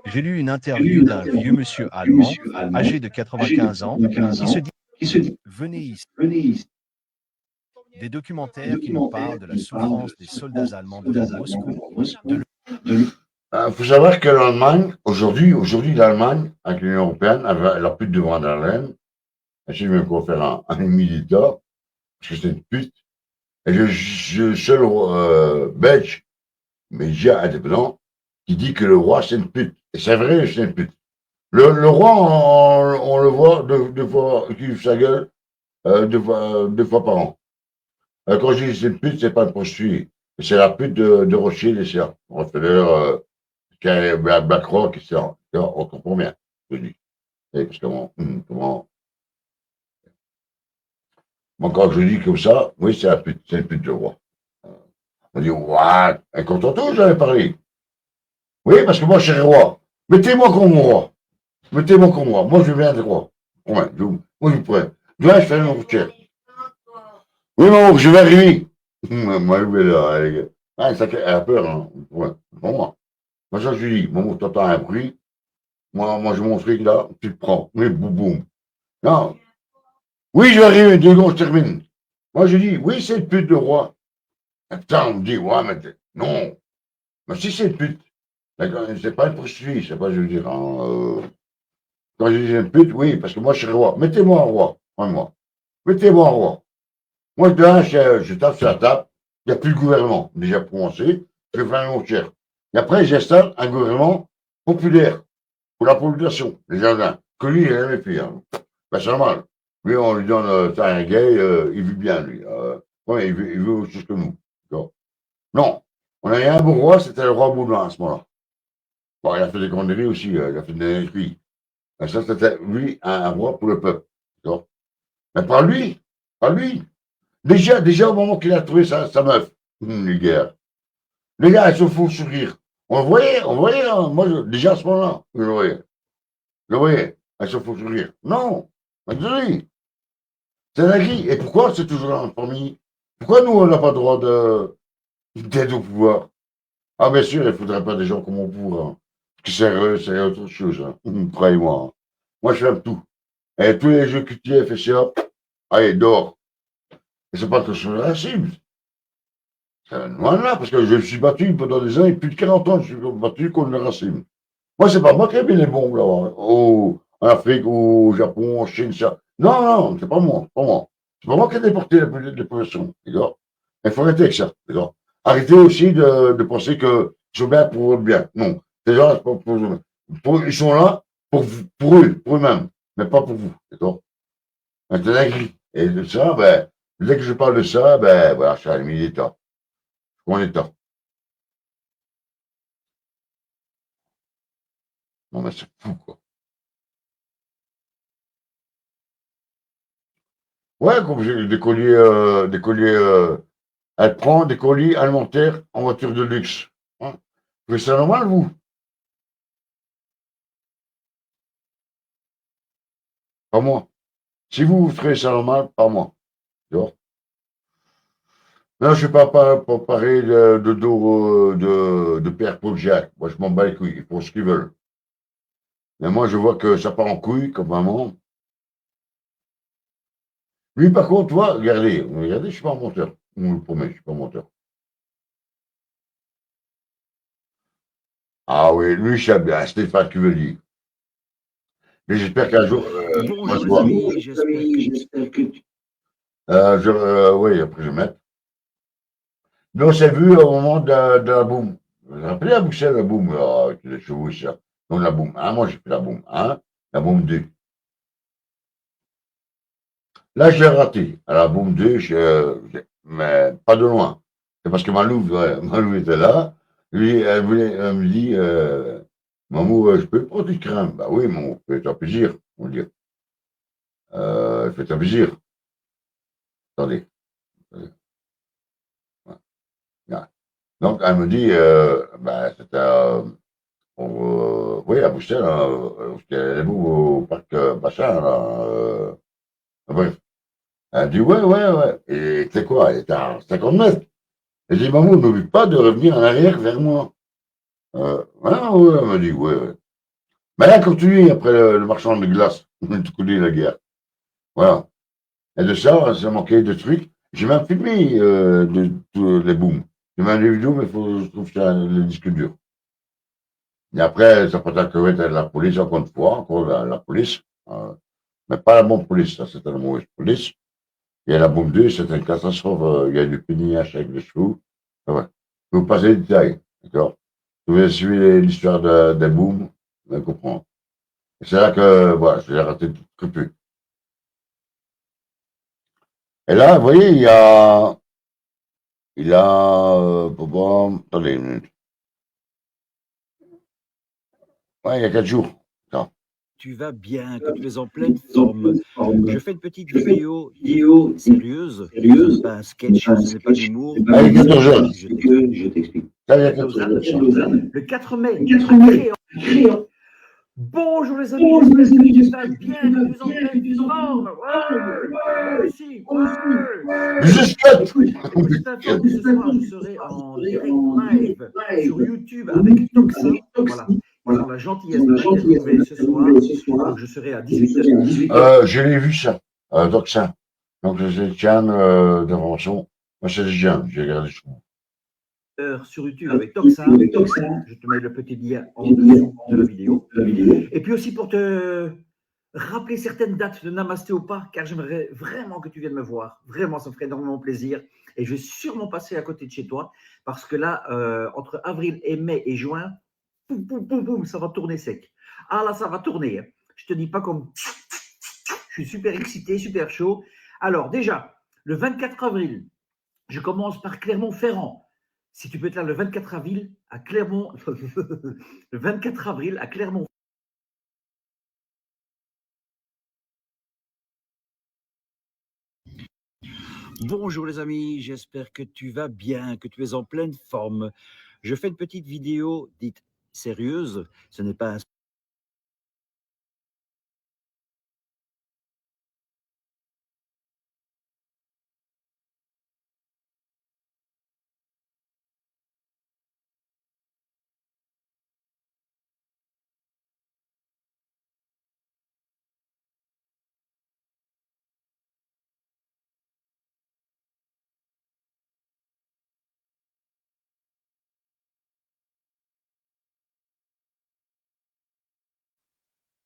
J'ai lu une interview d'un vieux monsieur allemand, âgé de 95 ans, qui se dit « Venez ici ». Des documentaires qui nous parlent de la souffrance des soldats allemands devant Moscou. Faut savoir que l'Allemagne, aujourd'hui, l'Allemagne, avec l'Union européenne, elle a plus de devant der Leyen. Je sais même quoi faire un militaire, parce que c'est une pute. Et je seul belge, mais j'ai indépendant, qui dit que le roi, c'est une pute. Et c'est vrai, c'est une pute. Le roi, on le voit deux fois, qui ouvre sa gueule, deux fois par an. Quand je dis c'est une pute, c'est pas une prostituée. C'est la pute de Rothschild et ça. Rockefeller, BlackRock, etc. On comprend bien, je dis. Et parce que comment. Moi, quand je dis comme ça, oui, c'est une pute de roi. On dit, what? Et quand on touche, j'avais parlé. Oui, parce que moi, je suis roi. Mettez-moi comme roi. Mettez-moi comme roi. Moi, je viens de roi. Ouais, moi, je pourrais. Demain, je fais un routier. Oui, maman, je vais arriver. Moi, je vais là, les gars. Ah, ça elle a peur, hein. Ouais, pour moi. Moi, ça, je lui dis, maman, t'entends un bruit. Moi, je mon fric là, tu te prends. Oui, boum, boum. Non. Oui, je vais arriver, 2 secondes, je termine. Moi, je dis, oui, c'est une pute de roi. Et putain, on me dit, ouais, mais non. Mais si c'est une pute. C'est pas une prostituée, c'est pas, je veux dire. Hein, quand je dis une pute, oui, parce que moi, je suis roi. Mettez-moi un roi. Moi. Mettez-moi un roi. Moi, je tape sur la table. Il n'y a plus de gouvernement. Déjà pour commencer, je fais un autre cher. Et après, j'installe un gouvernement populaire pour la population, les jardins, que lui, il a jamais fait. Hein. Ben, c'est normal. Lui, on lui donne ça un gay, il vit bien, lui. Ouais, il veut autre chose que nous. Non. On a eu un beau roi, c'était le roi Baudouin à ce moment-là. Bon, il a fait des conneries aussi, il a fait des écrits. Mais ça, c'était, lui, un roi pour le peuple. D'accord. Mais pas lui. Pas lui. Déjà au moment qu'il a trouvé sa meuf, les gars. Les gars, ils se font sourire. On le voyait, hein. Moi, déjà à ce moment-là, je le voyais. Je le voyais. Ils se font sourire. Non. Désolé. C'est la grille. Et pourquoi c'est toujours en famille? Pourquoi nous, on n'a pas le droit d'être au pouvoir? Ah, bien sûr, il ne faudrait pas des gens comme on pour. Hein. Parce que c'est autre chose. Hein. Croyez-moi. Hein. Moi, je fais tout. Et tous les jeux QTF, FCA, allez, dehors. Et c'est pas que je suis racisme. C'est loin de là, parce que je me suis battu pendant des années, plus de 40 ans, je suis battu contre le racisme. Moi, c'est pas moi qui ai mis les bombes là-bas. En Afrique, au Japon, en Chine, ça. Non, non, c'est pas moi. C'est pas moi. C'est pas moi qui ai déporté les populations. D'accord. Il faut arrêter avec ça. D'accord. Arrêtez aussi de penser que je suis bien pour le bien. Non. Ces gens, c'est pas ils sont là pour eux, pour eux-mêmes, mais pas pour vous. D'accord. C'est une dinguerie. Et de ça, ben, dès que je parle de ça, ben, voilà, je suis à la limite d'État. Mon État. Non, mais c'est fou, quoi. Ouais, comme j'ai des colliers, elle prend des colis alimentaires en voiture de luxe. Hein. Vous trouvez ça normal, vous? Pas moi. Si vous, vous trouvez ça normal, pas moi. D'accord. Non, je ne suis pas parler de dos de Père Paul Jacques. Moi, je m'en bats les couilles. Ils font ce qu'ils veulent. Mais moi, je vois que ça part en couille, comme maman. Lui, par contre, toi, regardez, je suis pas un menteur. Je vous le promets, je suis pas un menteur. Ah oui, lui, je sais bien, Stéphane Cuvelier. Mais j'espère qu'un jour, on va se voir. Oui, après je vais mettre. Mais on s'est vu au moment de la boum. Vous vous rappelez à Bruxelles, la boum, là, avec les chevaux, ça. Donc la boum 1, moi j'ai fait la boum 1, la boum 2. Là, je l'ai raté. À la boum 2, mais pas de loin. C'est parce que Malou était là. Lui, elle me dit, Mamou, je peux prendre du crème. Bah oui, mon, fais-toi plaisir, on va dire. Fais-toi plaisir. Attendez. Ouais. Donc, elle me dit, bah, c'était oui, à Bruxelles, c'était les bouts au parc Bachin, là. Bref. Elle dit, ouais. Et tu sais quoi, elle était à 50 mètres. Elle dit, Mamou, n'oublie pas de revenir en arrière vers moi. Ouais, elle m'a dit, ouais. Mais là, continue après le marchand de glace. Tu connais la guerre. Voilà. Et de ça manquait de trucs. J'ai même filmé les booms. J'ai même des vidéos, mais il faut que je trouve ça le disque dur. Et après, ça peut être que la police, encore une fois, encore la police. Mais pas la bonne police, ça, c'était la mauvaise police. Et la bombe 2, c'était une catastrophe. Il y a du peignage avec les chevaux. Ouais. Je vais vous passer les détails. D'accord. Vous avez suivi l'histoire des booms, vous allez comprendre. Et c'est là que, voilà, je l'ai raté tout crépus. Et là, vous voyez, il a, attendez une minute. Ouais, il y a 4 jours. Non. Tu vas bien, que tu es en pleine forme. Je fais une petite vidéo sérieuse, pas un sketch, ce n'est pas d'humour. Allez, 14 heures. Je t'explique. Le 4 mai, Créon. Bonjour les amis, j'espère que tu vas bien, que tu es en pleine forme. Petite info, ce soir, je serai en direct live sur YouTube avec Toxin. Voilà. Ils ont la gentillesse de m'interviewer ce soir. Donc je serai à 18h. Je l'ai vu ça, Toxin. Donc c'est Tian d'invention. Moi c'est déjà, j'ai regardé ça. Sur YouTube avec Toxin. Je te mets le petit lien en dessous de la vidéo. Et puis aussi pour te rappeler certaines dates de Namasté ou pas, car j'aimerais vraiment que tu viennes me voir. Vraiment, ça me ferait énormément plaisir. Et je vais sûrement passer à côté de chez toi, parce que là, entre avril et mai et juin, poum, poum, poum, poum, ça va tourner sec. Ah là, ça va tourner. Hein. Je te dis pas comme... Je suis super excité, super chaud. Alors déjà, le 24 avril, je commence par Clermont-Ferrand. Si tu peux être là le 24 avril à Clermont, le 24 avril à Clermont. Bonjour les amis, j'espère que tu vas bien, que tu es en pleine forme. Je fais une petite vidéo dite sérieuse, ce n'est pas un...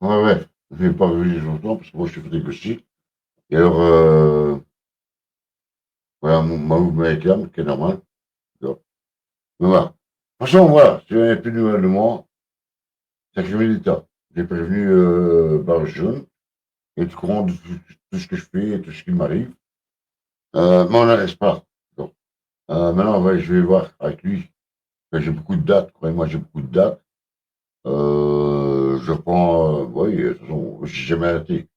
Ouais, ouais, je vais pas revenir longtemps parce que moi je suis fatigué aussi. Et alors, voilà, ma mouvement est calme, qui est normal. Donc, mais voilà. De toute façon, voilà, si vous n'avez plus de nouvelles de moi, c'est que je médite. J'ai prévenu Barge Jaune, et au courant de tout ce que je fais et tout ce qui m'arrive. Mais on n'arrête pas. Donc, maintenant, ouais, je vais voir avec lui. J'ai beaucoup de dates, croyez-moi, j'ai beaucoup de dates. Je prends, oui, de toute façon, j'ai jamais arrêté.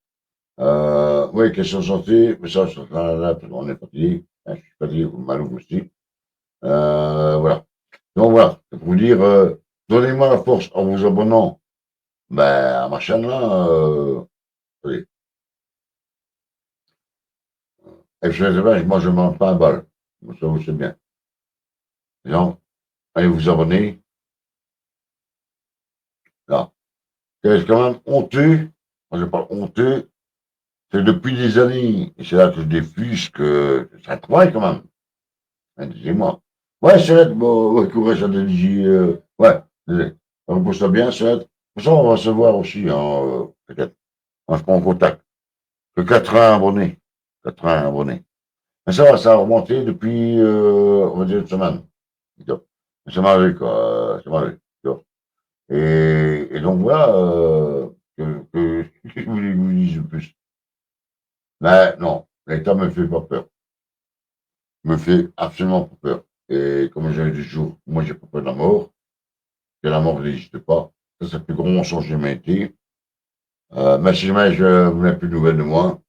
Oui, question santé, mais ça, là, on est fatigué. Hein, je suis fatigué, malheureux aussi. Voilà. Donc voilà, c'est pour vous dire, donnez-moi la force en vous abonnant ben, à ma chaîne là. Oui. Et je sais pas, moi je ne mange pas un bal. Ça vous savez bien. Donc, allez vous abonner. Là. C'est quand même honteux. Moi je parle honteux. C'est depuis des années, et c'est là que je diffuse que ça travaille quand même. Dis-moi. Ouais, c'est bon, ouais, courage à DJ, ouais, désolé. Repose ça bien, c'est pour ça, on va se voir aussi, hein, peut-être. Moi, je prends en contact. Que 80 abonnés. 80 abonnés. Mais ça a remonté depuis, on va dire, une semaine. Donc, ça m'a vu, quoi. Ça m'a vu. Donc, et donc, voilà, que je voulais que vous dise de plus. Mais non, l'État me fait pas peur. Me fait absolument pas peur. Et comme j'ai dit toujours, moi, j'ai pas peur de la mort. Que la mort n'existe pas. Ça, c'est le plus gros mensonge que j'ai jamais été. Mais si jamais vous n'avez plus de nouvelles de moi,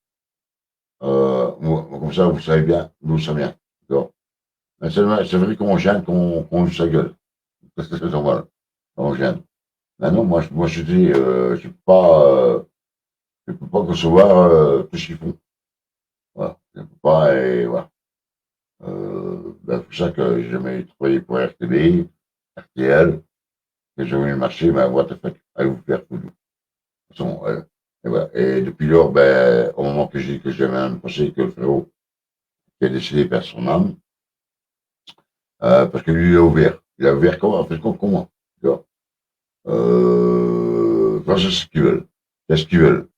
comme ça, vous savez bien d'où ça vient. D'accord. Mais c'est vrai qu'on gêne, qu'on joue sa gueule. C'est normal. On gêne. Maintenant, moi, je dis, je peux pas concevoir tout ce qu'ils font. Voilà. Je peux pas, et voilà. Ben, c'est pour ça que j'ai jamais travaillé pour RTB, RTL, que j'ai voulu marcher, mais what the fuck, allez vous faire foutre. De toute façon, et, voilà. Et depuis lors, ben, au moment que j'ai dit que j'avais même pensé que le frérot qui a décidé de perdre son âme, parce que lui, il a ouvert comment, en fait, comment, tu vois. C'est ce qu'ils veulent. C'est ce qu'ils veulent.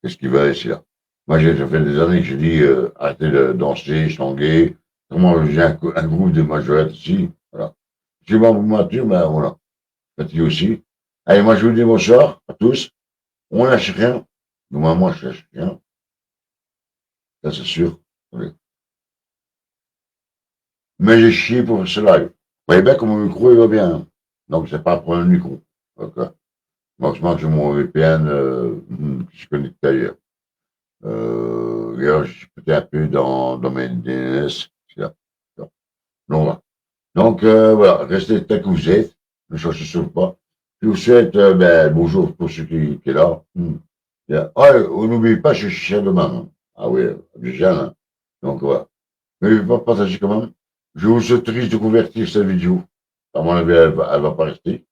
C'est ce qu'ils veulent, c'est là. Moi, ça fait des années que j'ai dit, arrêtez de danser, changuer. Comment j'ai un groupe de majorettes ici, voilà. Je vais vous mentir, mais voilà. Fatigué aussi. Allez, moi, je vous dis bonsoir à tous. On lâche rien. Du moins, moi, je lâche rien. Ça, c'est sûr. Oui. Mais j'ai chié pour ce live. Vous voyez bien que mon micro, il va bien. Hein. Donc, c'est pas un problème du micro. D'accord. Moi, je mange mon VPN, que je connais d'ailleurs. D'ailleurs, je suis peut-être un peu dans mes DNS. C'est là. Donc, voilà. Donc, voilà. Restez tel que vous êtes. Ne cherchez surtout pas. Je vous souhaite, ben, bonjour pour ceux qui sont là. Bien. Ah, n'oubliez pas, je suis chien de main. Hein. Ah oui, je gêne. Hein. Donc, voilà. Mais je ne vais pas partager quand même. Je vous autorise de convertir cette vidéo. À mon avis, elle va pas rester.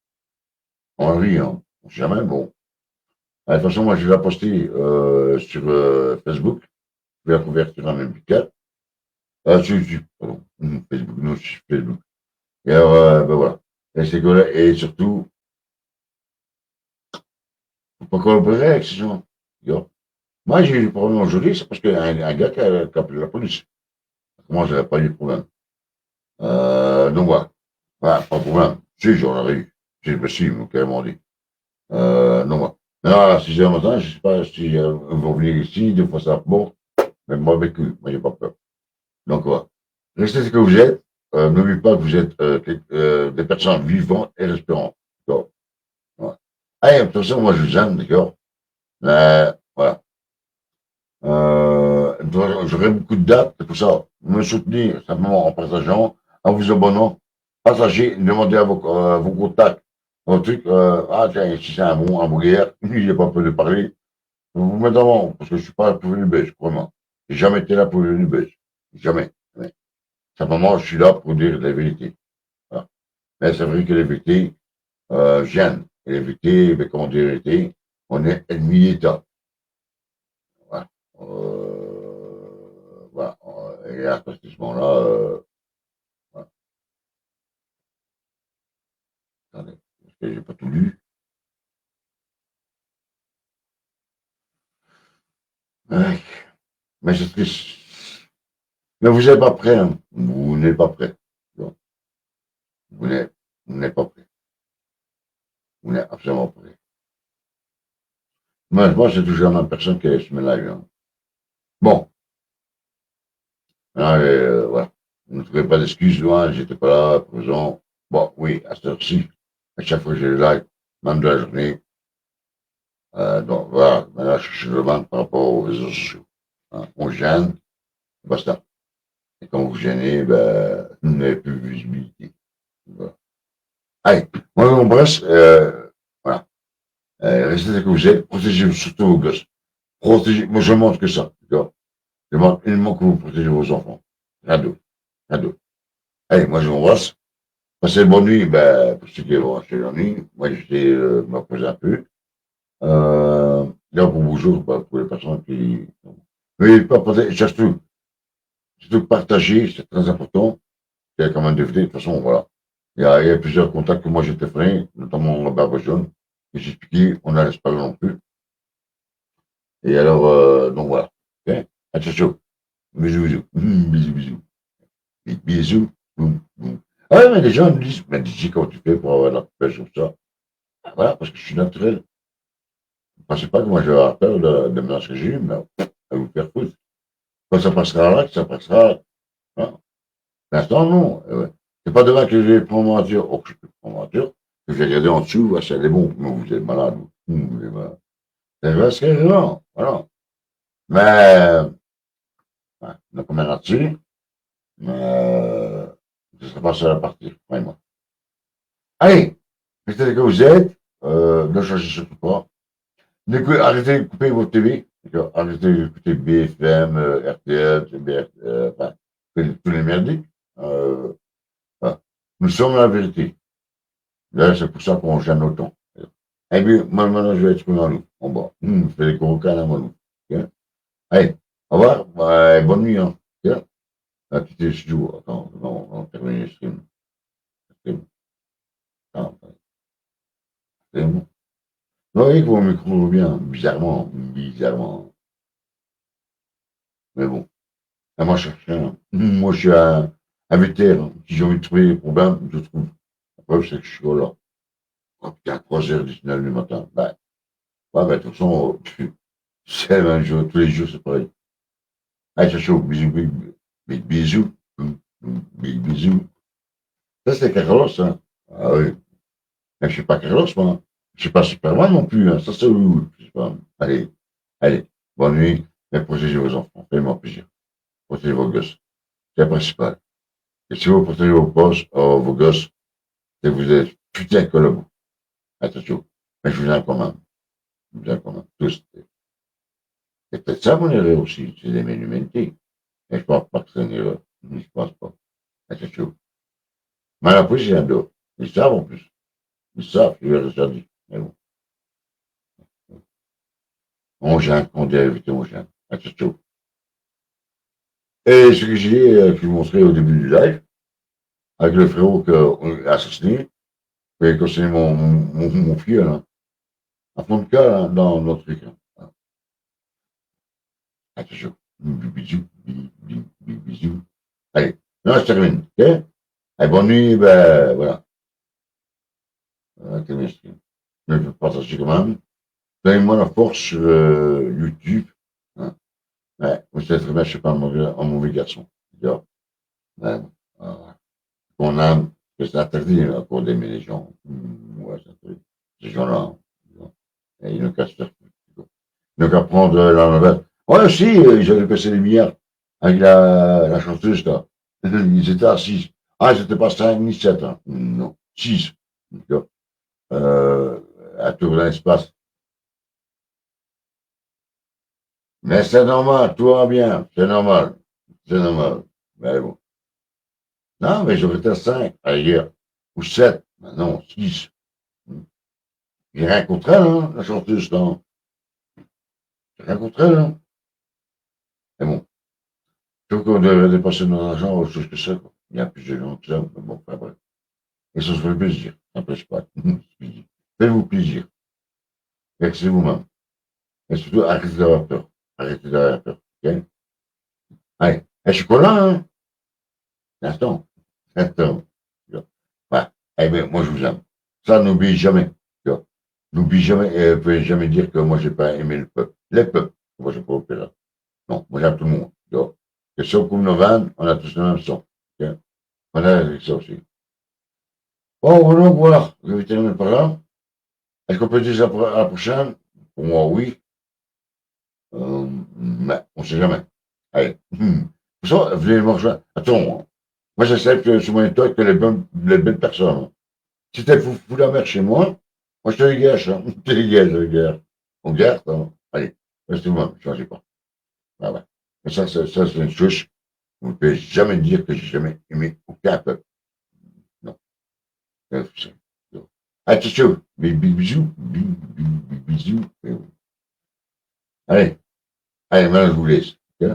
En vie, hein. Jamais, bon. De toute façon, moi, je vais la poster sur Facebook. Je vais la convertir en MP4. Sur YouTube, pardon. Facebook, non, sur Facebook. Et alors, ben voilà. Et c'est que et surtout, faut pas collaborer avec ces gens. Moi, j'ai eu des problèmes aujourd'hui, c'est parce qu'il y a un gars qui a appelé la police. Moi, j'avais pas eu de problème. Donc voilà. Voilà, pas de problème. Si, j'en aurais eu. Je suis, ils m'ont carrément dit. Non, moi. Non, à 6 heures du matin, je sais pas si ils vont venir ici, des fois ça bon, mais moi avec eux, moi j'ai pas peur. Donc voilà. Restez ce que vous êtes, n'oubliez pas que vous êtes des personnes vivantes et respirantes. D'accord. Voilà. Allez, de toute façon, moi je vous aime, d'accord. Mais voilà. J'aurai beaucoup de dates, c'est pour ça. Me soutenir simplement en partageant, en vous abonnant, partagez, demandez à vos contacts, vos trucs, ah tiens, si c'est un bon hamburger, il n'a pas peur de parler. Vous mettez avant, parce que je suis pas là pour une bêche, vraiment. J'ai jamais été là pour une bêche. Jamais. Jamais. Simplement, je suis là pour dire la vérité. Voilà. Mais c'est vrai que les vérités gênent. Et les vérités, ben, comment dire la vérité, on est ennemi d'État. Voilà. Voilà. Et à partir de ce moment-là, voilà. Attendez, parce que j'ai pas tout lu. Ouais. Mais c'est triste. Mais vous n'êtes pas prêt, hein. Vous n'êtes pas prêt. Donc, vous n'êtes pas prêt. Vous n'êtes absolument pas prêt. Moi, c'est toujours la même personne qui se met là. Hein. Bon. Voilà. Voilà. Vous ne trouvez pas d'excuses, loin, j'étais pas là, présent. Bon, oui, à cette heure-ci, à chaque fois que j'ai le live, même de la journée. Donc voilà, maintenant je demande par rapport aux réseaux sociaux. Hein. On gêne, basta. Et quand vous gênez, ben, vous n'avez plus de visibilité. Voilà. Allez, moi je vous embrasse. Voilà. Restez ce que vous êtes, protégez surtout vos gosses. Protégez, moi je ne demande que ça, d'accord? Je demande uniquement que vous protégez vos enfants. Rien d'autre. Rien d'autre. Allez, moi je vous embrasse. Passez une bonne nuit, ben, pour ceux qui vont acheter la nuit. Moi j'étais me reposer un peu. Là pour bonjour, ben, pour les personnes qui. Oui, pas partager, surtout partager, c'est très important. Il y a quand même des vidéos, de toute façon, voilà. Il y a plusieurs contacts que moi j'ai téléphoné, notamment la Barbe Jaune, que j'ai expliqué, on n'allait pas non plus. Et alors, donc voilà. Okay. Attention. Bisous, bisous. Bisous, bisous. Bisous. Ah ouais, mais les gens me disent, mais dis comment tu fais pour avoir la pêche comme ça. Voilà, parce que je suis naturel. Ne pensez pas que moi je vais avoir peur de mélange que j'ai eu, mais à vous faire foutre. Quand ça passera là, ça passera. Hein. L'instant, non. Ouais. C'est pas demain que je vais prendre ma voiture. Oh, que je peux prendre ma voiture. Que je vais regarder en dessous, ouais, c'est bon. Non, vous êtes malade. Vous êtes malade. C'est vrai, c'est vraiment. Voilà. Mais, ouais, donc on est là-dessus. Je ne serai pas seul à partir, vraiment. Allez, restez que vous êtes. Ne changez surtout pas. Arrêtez de couper votre TV. Arrêtez d'écouter BFM, RTL, enfin, tous les merdiques. Voilà. Nous sommes la vérité. Là, c'est pour ça qu'on gêne autant. Et puis, moi, maintenant, je vais être dans l'eau, en bas. Je fais des corocans à mon loup. Okay? Allez, au revoir. Bonne nuit. Hein. Okay? Là, quitter le studio. Attends, on termine le stream. Attends, c'est bon. Vous voyez que mon micro bien, bizarrement, bizarrement. Mais bon, là, moi, je cherche rien. Moi, je suis un vétérinaire. Si j'ai envie de trouver des problèmes, je trouve. La preuve, c'est que je suis là. Oh, putain, 3h19 du matin. Ben, ouais, ben, de toute façon, c'est le même jour, tous les jours, c'est pareil. Allez, c'est chaud. Bisous, bisous. Bisous. Ça, c'est Carlos, hein. Ah oui. Mais je suis pas Carlos, moi. Je suis pas Superman non plus, hein. Ça, c'est où? Allez, allez. Bonne nuit. Mais protégez vos enfants. Faites-moi plaisir. Protégez vos gosses. C'est le principal. Et si vous protégez vos gosses, c'est que vous êtes putain que le bout. Attention. Mais je vous aime quand même. Je vous aime quand même. Tous. C'est peut-être ça mon erreur aussi. C'est d'aimer l'humanité. Mais je pense pas que c'est une erreur. Je pense pas. Attention. Mais après, j'ai un dos. Ils savent en plus. Ils savent, je l'ai déjà dit. Mais bon. On gêne, on dit la vérité, on gêne. Attention. Et ce que j'ai, que je vous montrais au début du live, avec le frérot qu'on a assassiné, qui a concerné mon fils, là. À fond de cas, là, dans notre truc. Là. Attention. Bisous, bisous. Allez, là, je termine. Ok? Allez, bonne nuit, ben, voilà. quel mainstream. Mais je partage quand même. Donnez-moi la force sur YouTube. Hein. Ouais, vous savez très bien, je ne suis pas un mauvais garçon. Ouais, on aime, que c'est interdit là, pour d'aimer les gens. Ouais, c'est interdit. Ces gens-là, hein. Et ils ne cassent pas. Donc à prendre la nouvelle. Ouais, si, ils avaient passé les milliards avec la chanteuse là. Ils étaient à 6. Ah, c'était pas 5 ni 7. Hein. Non, 6. À tour dans l'espace. Mais c'est normal, tout va bien, c'est normal. C'est normal. Mais bon. Non, mais j'aurais été 5 ailleurs. Ou 7. Non, 6. J'ai rien contre elle, hein, la chanteuse là. J'ai rien contre elle, hein. Mais bon. Je trouve qu'on devrait dépenser notre argent autre chose que ça, quoi. Il y a plus de gens que ça, mais bon, enfin bref. Et ça se fait plaisir. Ça n'empêche pas. Faites-vous plaisir. Vexez vous-même. Et surtout, arrêtez d'avoir peur. Arrêtez d'avoir peur. Ok? Allez. Et je suis collant, hein. Attends. Attends. Ouais. Eh bien, moi, je vous aime. Ça, n'oublie jamais. N'oublie jamais, et ne pouvez jamais dire que moi, j'ai pas aimé le peuple. Les peuples. Moi, j'ai pas opéré. Non, moi, j'aime tout le monde. Que si on coupe nos vannes, on a tous le même son. Okay? On a avec ça aussi. Bon, donc voilà. Je vais terminer par là. Est-ce qu'on peut dire à la prochaine? Pour moi, oui. Mais on ne sait jamais. Allez. Pour ça, venez me rejoindre. Attends, hein. Moi, j'essaie que sur mon état que les belles personnes. Hein. Si t'es fou la merde chez moi je te dégage. Hein. Je te dégage, je dégage. On garde. Hein. Allez. Restez-moi, ne changez pas. Ah ouais. Mais ça, c'est une chose. Vous ne pouvez jamais dire que j'ai jamais aimé aucun peuple. Non. Allez, ciao. Bisous. Bisous. Allez. Allez, maintenant je vous laisse. Okay?